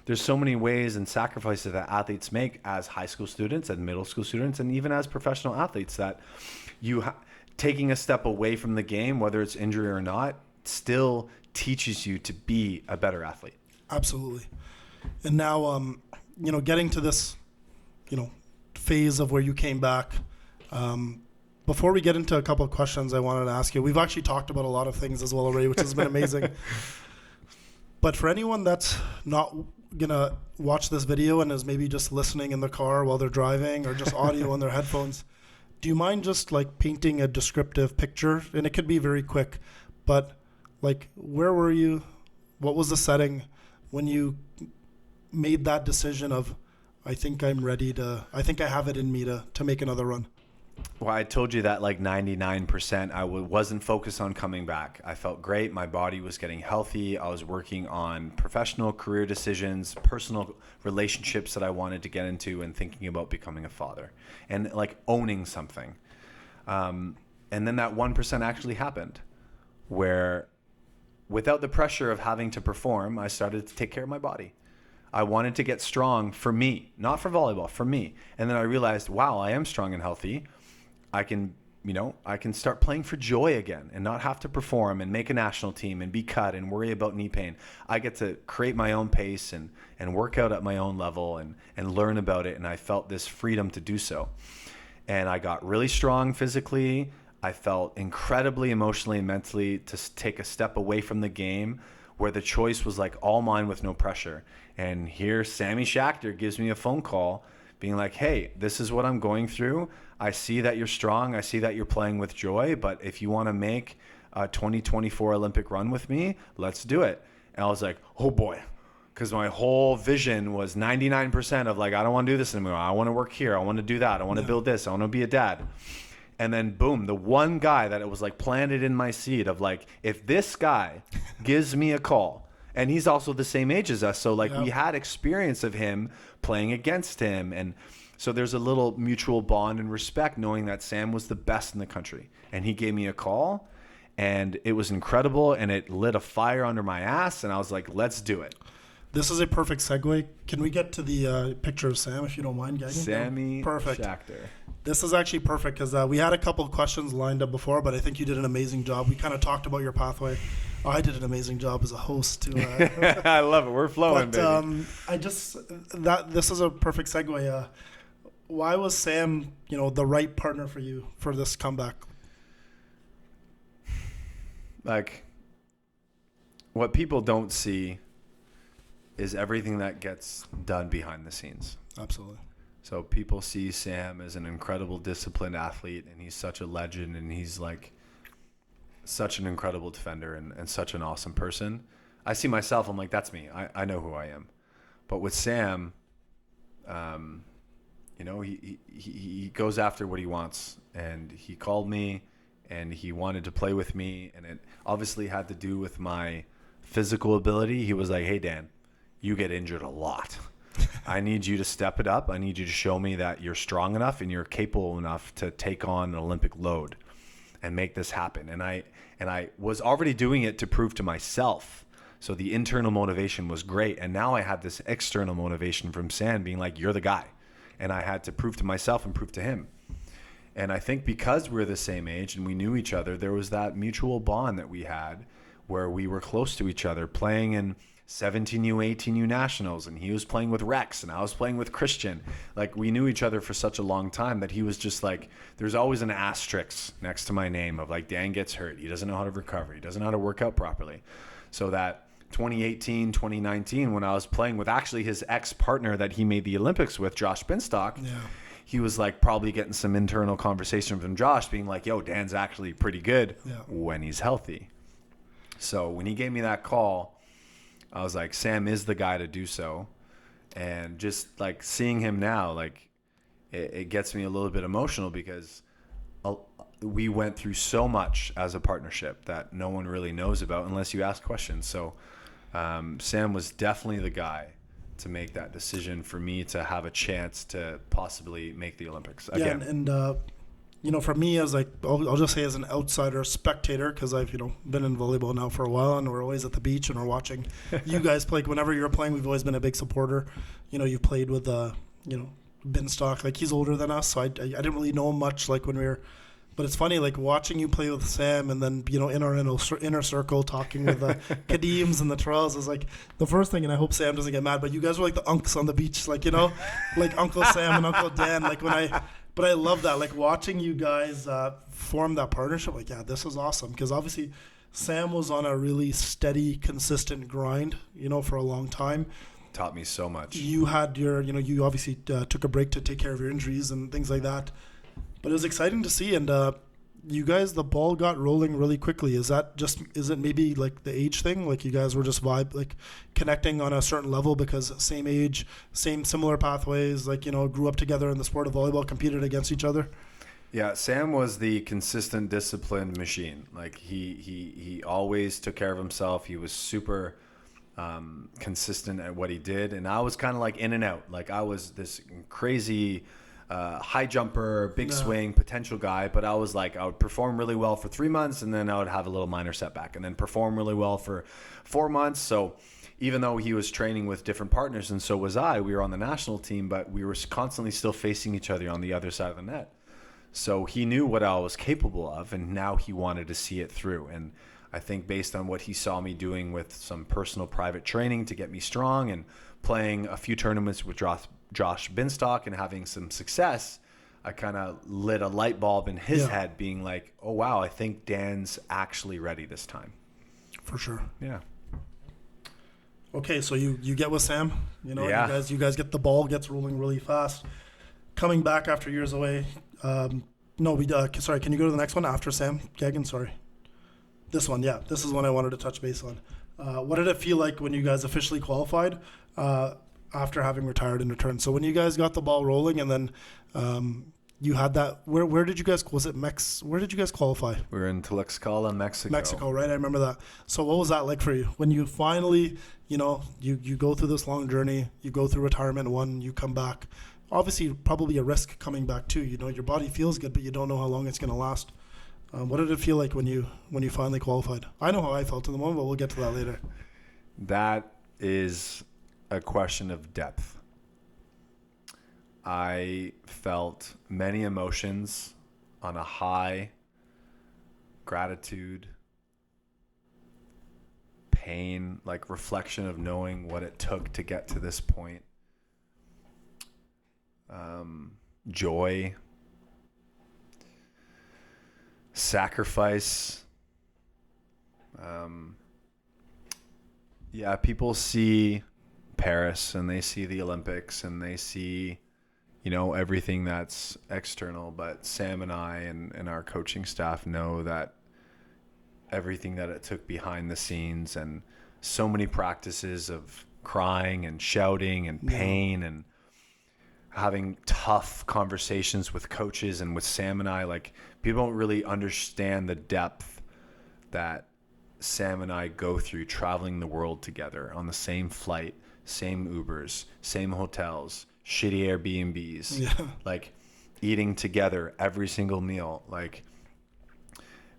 Speaker 2: There's so many ways and sacrifices that athletes make as high school students and middle school students and even as professional athletes that taking a step away from the game, whether it's injury or not, still teaches you to be a better athlete.
Speaker 1: Absolutely. And now, getting to this, phase of where you came back, before we get into a couple of questions I wanted to ask you, we've actually talked about a lot of things as well already, which has been amazing. But for anyone that's not going to watch this video and is maybe just listening in the car while they're driving or just audio on their headphones, do you mind just like painting a descriptive picture? And it could be very quick, but like, where were you? What was the setting when you made that decision of, I think I have it in me to make another run?
Speaker 2: Well, I told you that like 99%, I wasn't focused on coming back. I felt great. My body was getting healthy. I was working on professional career decisions, personal relationships that I wanted to get into, and thinking about becoming a father and like owning something. And then that 1% actually happened, where without the pressure of having to perform, I started to take care of my body. I wanted to get strong for me, not for volleyball, for me. And then I realized, wow, I am strong and healthy. I can start playing for joy again and not have to perform and make a national team and be cut and worry about knee pain. I get to create my own pace and work out at my own level and learn about it. And I felt this freedom to do so. And I got really strong physically. I felt incredibly emotionally and mentally to take a step away from the game, where the choice was like all mine with no pressure. And here Sammy Schachter gives me a phone call being like, hey, this is what I'm going through. I see that you're strong. I see that you're playing with joy. But if you want to make a 2024 Olympic run with me, let's do it. And I was like, oh boy. Because my whole vision was 99% of like, I don't want to do this anymore. I want to work here. I want to do that. I want to build this. I want to be a dad. And then boom, the one guy that it was like planted in my seed of like, if this guy gives me a call, and he's also the same age as us. So like we had experience of him playing against him. And so there's a little mutual bond and respect knowing that Sam was the best in the country. And he gave me a call and it was incredible. And it lit a fire under my ass. And I was like, let's do it.
Speaker 1: This is a perfect segue. Can we get to the picture of Sam, if you don't mind, Gagan?
Speaker 2: Sammy
Speaker 1: Perfect.
Speaker 2: Schachter.
Speaker 1: This is actually perfect because we had a couple of questions lined up before, but I think you did an amazing job. We kind of talked about your pathway. I did an amazing job as a host too.
Speaker 2: I love it. We're flowing, baby.
Speaker 1: This is a perfect segue. Why was Sam, the right partner for you for this comeback?
Speaker 2: Like, what people don't see is everything that gets done behind the scenes.
Speaker 1: Absolutely.
Speaker 2: So people see Sam as an incredible disciplined athlete, and he's such a legend, and he's like such an incredible defender and such an awesome person. I see myself, I'm like, that's me. I know who I am. But with Sam, you know, he goes after what he wants, and he called me and he wanted to play with me, and it obviously had to do with my physical ability. He was like, hey, Dan, you get injured a lot. I need you to step it up. I need you to show me that you're strong enough and you're capable enough to take on an Olympic load and make this happen. And I was already doing it to prove to myself. So the internal motivation was great. And now I had this external motivation from Sam being like, you're the guy. And I had to prove to myself and prove to him. And I think because we're the same age and we knew each other, there was that mutual bond that we had where we were close to each other, playing in 17U, 18U nationals, and he was playing with Rex and I was playing with Christian. Like, we knew each other for such a long time that he was just like, there's always an asterisk next to my name of like, Dan gets hurt. He doesn't know how to recover. He doesn't know how to work out properly. So that 2018, 2019, when I was playing with actually his ex-partner that he made the Olympics with, Josh Binstock, he was like probably getting some internal conversation from Josh being like, yo, Dan's actually pretty good when he's healthy. So when he gave me that call, I was like, Sam is the guy to do so. And just like seeing him now, like it gets me a little bit emotional because we went through so much as a partnership that no one really knows about unless you ask questions. So Sam was definitely the guy to make that decision for me to have a chance to possibly make the Olympics again.
Speaker 1: Yeah, and you know, for me as like, I'll just say as an outsider spectator, because I've, you know, been in volleyball now for a while, and we're always at the beach and we're watching you guys play. Whenever you're playing, we've always been a big supporter. You know, you played with, you know, Binstock, like he's older than us, so I didn't really know him much, like when we were. But it's funny, like watching you play with Sam, and then, you know, in our inner circle talking with the Kadims and the Terrells is like the first thing. And I hope Sam doesn't get mad, but you guys were like the unks on the beach, like, you know, like Uncle Sam and Uncle Dan. Like but I love that, like watching you guys form that partnership. Like, yeah, this is awesome, because obviously Sam was on a really steady, consistent grind, you know, for a long time.
Speaker 2: Taught me so much.
Speaker 1: You had your, you know, you obviously took a break to take care of your injuries and things like that. But it was exciting to see, and you guys, the ball got rolling really quickly. Is it maybe like the age thing? Like you guys were just connecting on a certain level because same age, similar pathways, like, you know, grew up together in the sport of volleyball, competed against each other?
Speaker 2: Yeah, Sam was the consistent, disciplined machine. Like he always took care of himself. He was super consistent at what he did, and I was kind of like in and out. Like I was this crazy high jumper, big swing, potential guy, but I was like, I would perform really well for 3 months, and then I would have a little minor setback, and then perform really well for 4 months. So even though he was training with different partners, and so was I, we were on the national team, but we were constantly still facing each other on the other side of the net. So he knew what I was capable of, and now he wanted to see it through. And I think based on what he saw me doing with some personal private training to get me strong and playing a few tournaments with Josh Binstock and having some success, I kind of lit a light bulb in his head being like, oh, wow, I think Dan's actually ready this time.
Speaker 1: For sure.
Speaker 2: Yeah.
Speaker 1: Okay, so you get with Sam, you know,
Speaker 2: Yeah.
Speaker 1: you guys get the ball, gets rolling really fast. Coming back after years away. Sorry, can you go to the next one after Sam Gagan? Sorry. This one, yeah. This is one I wanted to touch base on. What did it feel like when you guys officially qualified after having retired and returned? So when you guys got the ball rolling, and then you had that, where did you guys, where did you guys qualify?
Speaker 2: We were in Tlaxcala, Mexico.
Speaker 1: Mexico, right? I remember that. So what was that like for you when you finally, you know, you go through this long journey, you go through retirement one, you come back? Obviously, probably a risk coming back too. You know, your body feels good, but you don't know how long it's going to last. What did it feel like when you finally qualified? I know how I felt in the moment, but we'll get to that later.
Speaker 2: That is a question of depth. I felt many emotions on a high: gratitude, pain, like reflection of knowing what it took to get to this point, joy, sacrifice. People see Paris and they see the Olympics and they see, everything that's external. But Sam and I and our coaching staff know that everything that it took behind the scenes, and so many practices of crying and shouting and pain and having tough conversations with coaches and with Sam and I, like, people don't really understand the depth that Sam and I go through traveling the world together on the same flight, same Ubers, same hotels, shitty Airbnbs, like eating together every single meal. Like,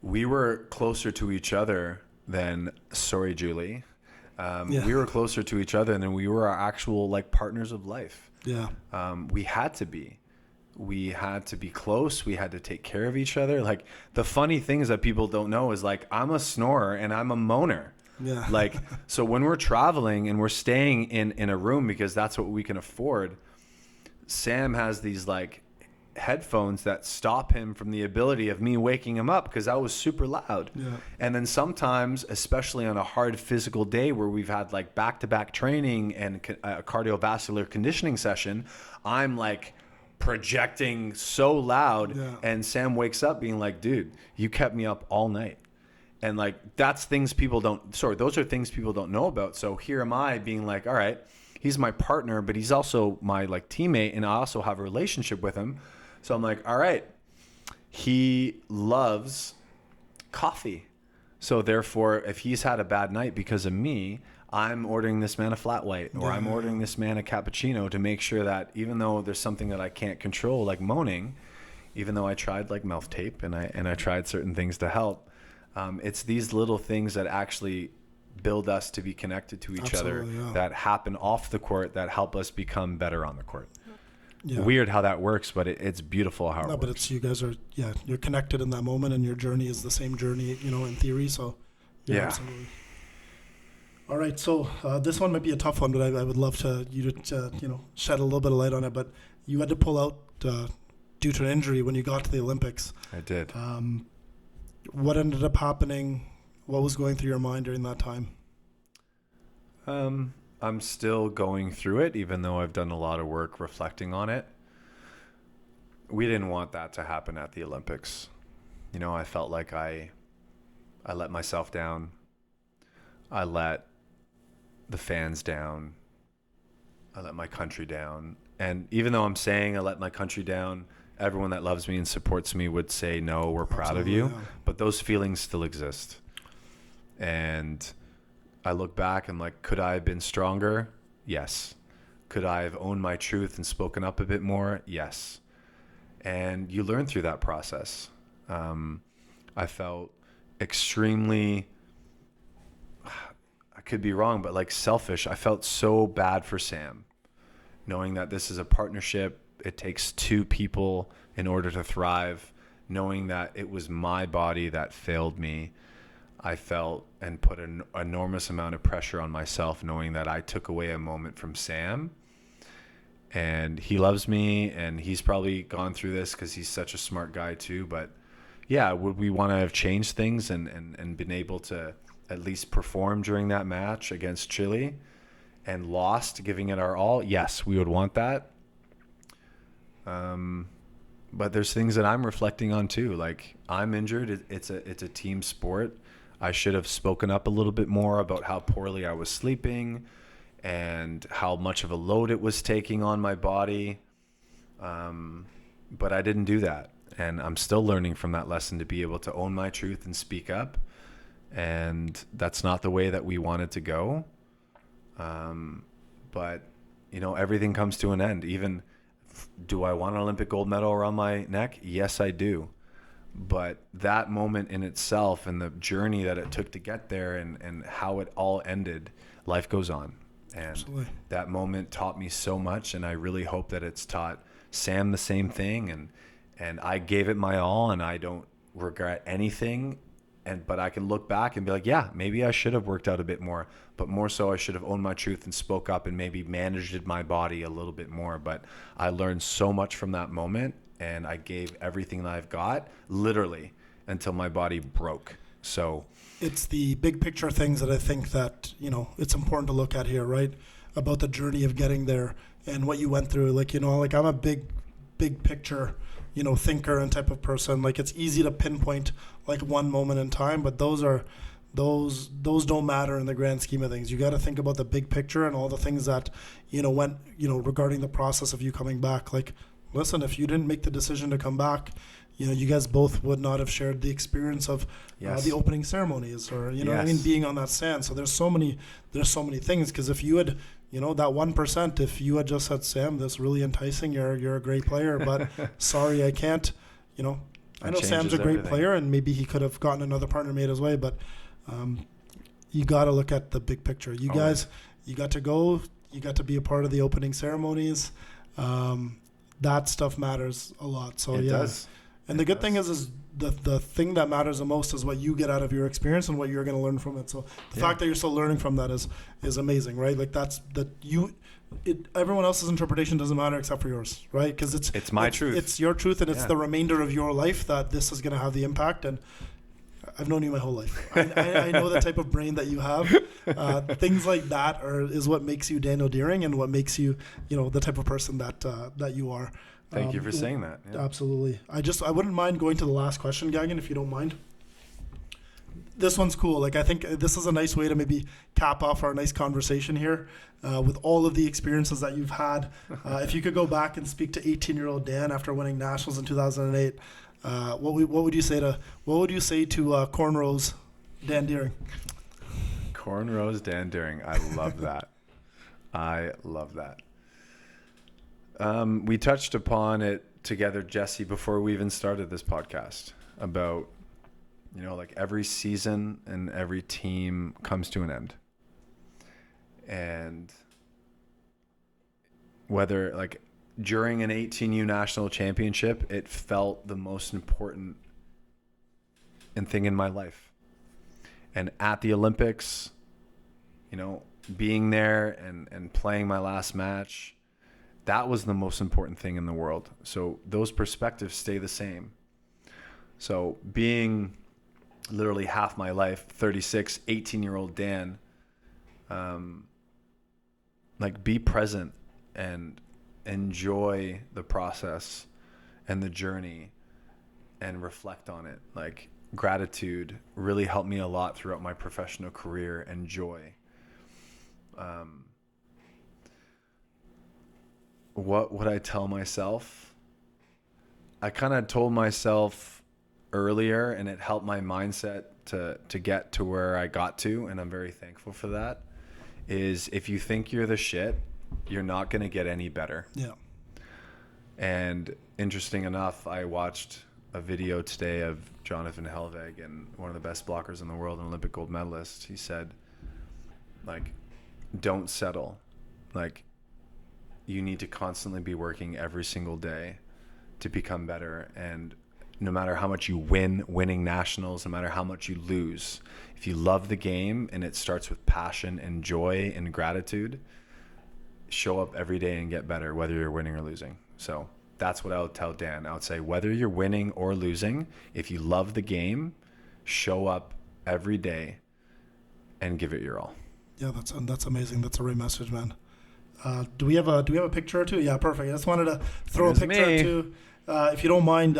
Speaker 2: we were closer to each other than, sorry, Julie, we were closer to each other than we were our actual, like, partners of life.
Speaker 1: Yeah.
Speaker 2: We had to be close. We had to take care of each other. Like, the funny things that people don't know is, like, I'm a snorer and I'm a moaner.
Speaker 1: Yeah.
Speaker 2: Like, so when we're traveling and we're staying in a room because that's what we can afford, Sam has these, like, headphones that stop him from the ability of me waking him up because I was super loud.
Speaker 1: Yeah.
Speaker 2: And then sometimes, especially on a hard physical day where we've had, like, back-to-back training and a cardiovascular conditioning session, I'm, like, projecting so loud, and Sam wakes up being like, dude, you kept me up all night. And, like, those are things people don't know about. So here am I being like, all right, he's my partner, but he's also my, like, teammate, and I also have a relationship with him. So I'm like, all right, he loves coffee. So therefore, if he's had a bad night because of me, I'm ordering this man a flat white, or I'm ordering this man a cappuccino to make sure that even though there's something that I can't control, like moaning, even though I tried, like, mouth tape and I tried certain things to help, it's these little things that actually build us to be connected to each other, that happen off the court, that help us become better on the court. Yeah. Weird how that works, but it's beautiful how it works.
Speaker 1: But it's, you guys are, you're connected in that moment, and your journey is the same journey, in theory. So, absolutely. All right, so this one might be a tough one, but I would love you to shed a little bit of light on it. But you had to pull out due to an injury when you got to the Olympics.
Speaker 2: I did.
Speaker 1: What ended up happening? What was going through your mind during that time?
Speaker 2: I'm still going through it, even though I've done a lot of work reflecting on it. We didn't want that to happen at the Olympics. I felt like I let myself down. I let the fans down. I let my country down. And even though I'm saying I let my country down, everyone that loves me and supports me would say, no, we're proud of you. Yeah. But those feelings still exist. And I look back and, like, could I have been stronger? Yes. Could I have owned my truth and spoken up a bit more? Yes. And you learn through that process. I felt extremely, I could be wrong, but, like, selfish. I felt so bad for Sam, knowing that this is a partnership. It takes two people in order to thrive, knowing that it was my body that failed me. I felt and put an enormous amount of pressure on myself, knowing that I took away a moment from Sam. And he loves me, and he's probably gone through this because he's such a smart guy too. But yeah, would we want to have changed things and been able to at least perform during that match against Chile and lost, giving it our all? Yes, we would want that. But there's things that I'm reflecting on too. Like, I'm injured. It's a team sport. I should have spoken up a little bit more about how poorly I was sleeping and how much of a load it was taking on my body. But I didn't do that. And I'm still learning from that lesson to be able to own my truth and speak up. And that's not the way that we wanted to go. But, everything comes to an end. Even, do I want an Olympic gold medal around my neck? Yes, I do. But that moment in itself and the journey that it took to get there and how it all ended, life goes on. And absolutely. That moment taught me so much, and I really hope that it's taught Sam the same thing. And I gave it my all, and I don't regret anything. But I can look back and be like, yeah, maybe I should have worked out a bit more, but more so I should have owned my truth and spoke up and maybe managed my body a little bit more. But I learned so much from that moment, and I gave everything that I've got, literally, until my body broke. So
Speaker 1: it's the big picture things that I think that, it's important to look at here, right? About the journey of getting there. and what you went through. Like, like I'm a big picture, thinker and type of person. Like, it's easy to pinpoint like one moment in time, but those don't matter in the grand scheme of things. You got to think about the big picture and all the things that, went, regarding the process of you coming back. Like, listen, if you didn't make the decision to come back, you guys both would not have shared the experience of the opening ceremonies, or being on that stand. So there's so many things. Because if you had, that 1%, if you had just said, Sam, this really enticing, you're a great player, but sorry, I can't. I know Sam's a great player, and maybe he could have gotten another partner made his way, but you got to look at the big picture. You guys, you got to go. You got to be a part of the opening ceremonies. That stuff matters a lot. So
Speaker 2: it does.
Speaker 1: And the good thing is the thing that matters the most is what you get out of your experience and what you're going to learn from it. So the fact that you're still learning from that is amazing, right? Like everyone else's interpretation doesn't matter except for yours, right? Because it's my truth. It's your truth, and it's the remainder of your life that this is going to have the impact. And I've known you my whole life. I know the type of brain that you have. Things like that is what makes you Daniel Deering, and what makes you, the type of person that you are.
Speaker 2: Thank you for saying that.
Speaker 1: Yeah. Absolutely. I wouldn't mind going to the last question, Gagan, if you don't mind. This one's cool. Like, I think this is a nice way to maybe cap off our nice conversation here with all of the experiences that you've had. If you could go back and speak to 18-year-old Dan after winning nationals in 2008, what would you say to cornrows Dan Deering?
Speaker 2: Cornrows Dan Deering. I love that. I love that. We touched upon it together, Jessy, before we even started this podcast, about, like every season and every team comes to an end. And whether like during an 18U national championship, it felt the most important thing in my life. And at the Olympics, being there and playing my last match, that was the most important thing in the world. So those perspectives stay the same. So being literally half my life, 36, 18-year-old Dan, like be present and enjoy the process and the journey and reflect on it. Like, gratitude really helped me a lot throughout my professional career, and joy. What would I tell myself? I kind of told myself earlier, and it helped my mindset to get to where I got to, and I'm very thankful for that, is if you think you're the shit, you're not going to get any better.
Speaker 1: Yeah.
Speaker 2: And interesting enough, I watched a video today of Jonathan Helveg, and one of the best blockers in the world, an Olympic gold medalist. He said, like, don't settle. Like, you need to constantly be working every single day to become better. And no matter how much you winning nationals, no matter how much you lose, if you love the game and it starts with passion and joy and gratitude, show up every day and get better, whether you're winning or losing. So that's what I would tell Dan. I would say, whether you're winning or losing, if you love the game, show up every day and give it your all.
Speaker 1: Yeah, that's amazing. That's a great message, man. Do we have a picture or two? Yeah, perfect. I just wanted to throw a picture or two. If you don't mind,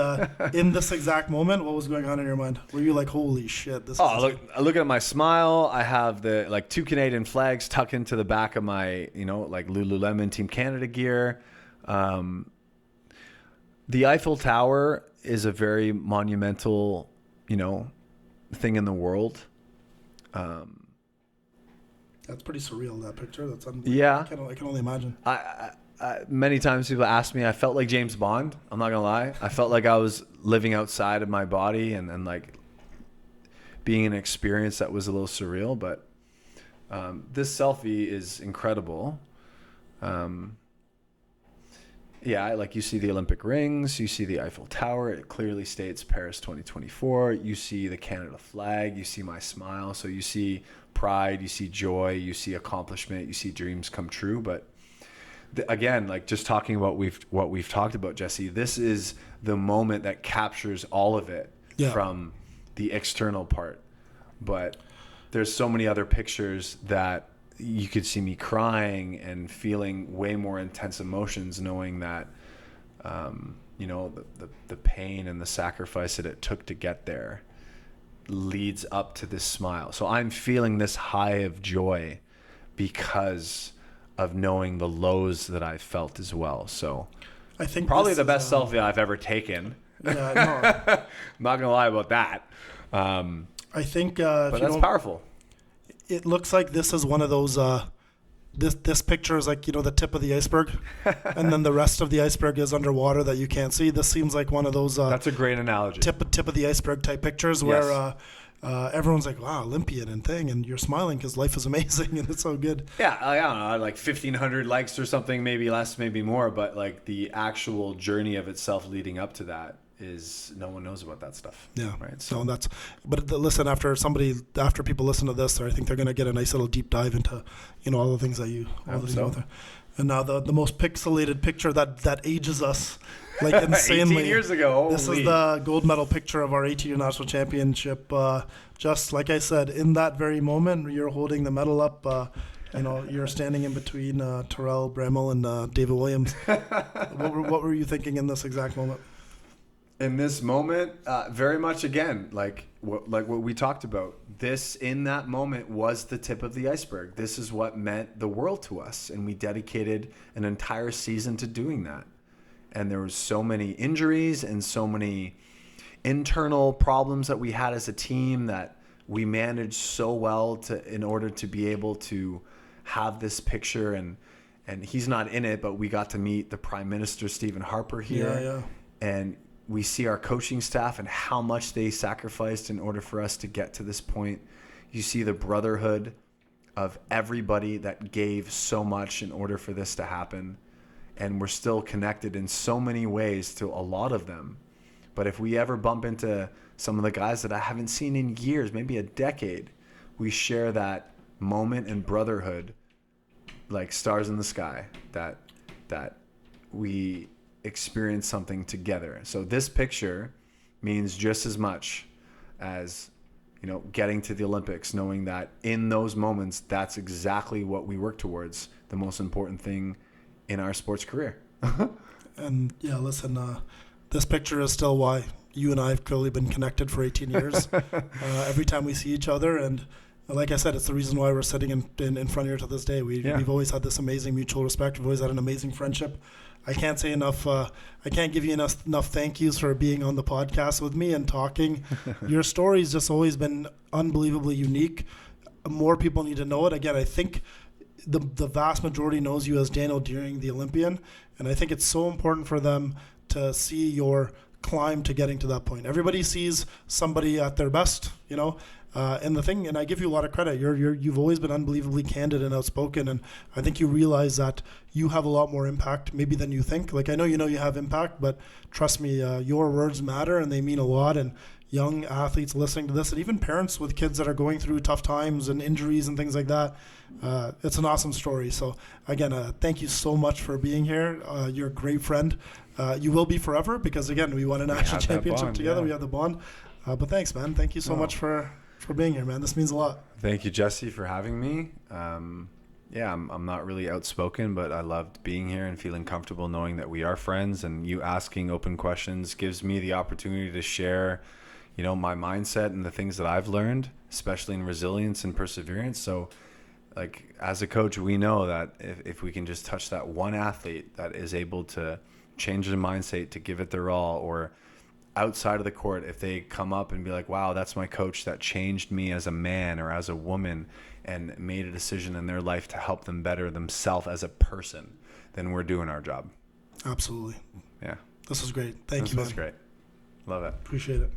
Speaker 1: in this exact moment, what was going on in your mind? Were you like, holy shit?
Speaker 2: I look at my smile. I have the 2 Canadian flags tucked into the back of my, like Lululemon Team Canada gear. The Eiffel Tower is a very monumental, thing in the world.
Speaker 1: That's pretty surreal, that picture.
Speaker 2: Yeah.
Speaker 1: I can only imagine.
Speaker 2: I many times people ask me, I felt like James Bond. I'm not gonna lie. I felt like I was living outside of my body and like being an experience that was a little surreal. But this selfie is incredible. Yeah, like you see the Olympic rings, you see the Eiffel Tower. It clearly states Paris 2024. You see the Canada flag. You see my smile. So you see pride, you see joy, you see accomplishment, you see dreams come true. But again, like just talking about what we've talked about, Jessy, this is the moment that captures all of it from the external part. But there's so many other pictures that you could see me crying and feeling way more intense emotions, knowing that, the pain and the sacrifice that it took to get there leads up to this smile. So I'm feeling this high of joy because of knowing the lows that I felt as well. So
Speaker 1: I think
Speaker 2: probably the best selfie I've ever taken.
Speaker 1: Yeah, no.
Speaker 2: I'm not gonna lie about that.
Speaker 1: I think,
Speaker 2: but that's powerful.
Speaker 1: It looks like this is one of those. This picture is like the tip of the iceberg, and then the rest of the iceberg is underwater that you can't see. This seems like one of those.
Speaker 2: That's a great analogy.
Speaker 1: Tip of the iceberg type pictures where everyone's like, "Wow, Olympian and thing," and you're smiling because life is amazing and it's so good.
Speaker 2: Yeah, I don't know, like 1,500 likes or something, maybe less, maybe more, but like the actual journey of itself leading up to that is no one knows about that stuff.
Speaker 1: Yeah,
Speaker 2: right.
Speaker 1: So listen, after people listen to this, I think they're going to get a nice little deep dive into all the things that you go there. And now the most pixelated picture that ages us like insanely.
Speaker 2: 18 years ago.
Speaker 1: This is the gold medal picture of our 18 national championship. Just like I said, in that very moment, you're holding the medal up. You're standing in between Terrell Bramall and David Williams. What were you thinking in this exact moment?
Speaker 2: In this moment, very much again, like what we talked about. This, in that moment, was the tip of the iceberg. This is what meant the world to us, and we dedicated an entire season to doing that. And there was so many injuries and so many internal problems that we had as a team that we managed so well in order to be able to have this picture. And he's not in it, but we got to meet the Prime Minister, Stephen Harper, here.
Speaker 1: Yeah.
Speaker 2: And we see our coaching staff and how much they sacrificed in order for us to get to this point. You see the brotherhood of everybody that gave so much in order for this to happen. And we're still connected in so many ways to a lot of them. But if we ever bump into some of the guys that I haven't seen in years, maybe a decade, we share that moment and brotherhood like stars in the sky, that we experience something together. So this picture means just as much as getting to the Olympics, knowing that in those moments, that's exactly what we work towards, the most important thing in our sports career.
Speaker 1: And yeah, listen, this picture is still why you and I have clearly been connected for 18 years. Every time we see each other, and like I said, it's the reason why we're sitting in front here to this day. We've always had this amazing mutual respect. We've always had an amazing friendship. I can't say enough. I can't give you enough thank yous for being on the podcast with me and talking. Your story's just always been unbelievably unique. More people need to know it. Again, I think the vast majority knows you as Daniel Deering, the Olympian, and I think it's so important for them to see your climb to getting to that point. Everybody sees somebody at their best, and I give you a lot of credit. You've always been unbelievably candid and outspoken, and I think you realize that you have a lot more impact maybe than you think. Like I know you have impact, but trust me, your words matter and they mean a lot. And young athletes listening to this, and even parents with kids that are going through tough times and injuries and things like that, it's an awesome story. So again, thank you so much for being here. You're a great friend. You will be forever because again, we won a national championship together. Yeah. We have the bond. But thanks, man. Thank you so much for being here, man. This means a lot.
Speaker 2: Thank you, Jessy, for having me. I'm not really outspoken, but I loved being here and feeling comfortable knowing that we are friends, and you asking open questions gives me the opportunity to share, my mindset and the things that I've learned, especially in resilience and perseverance. So like as a coach, we know that if we can just touch that one athlete that is able to change their mindset, to give it their all, or outside of the court, if they come up and be like, wow, that's my coach that changed me as a man or as a woman and made a decision in their life to help them better themselves as a person, then we're doing our job.
Speaker 1: Absolutely.
Speaker 2: Yeah.
Speaker 1: This was great. Thank you, man.
Speaker 2: This was great. Love it.
Speaker 1: Appreciate it.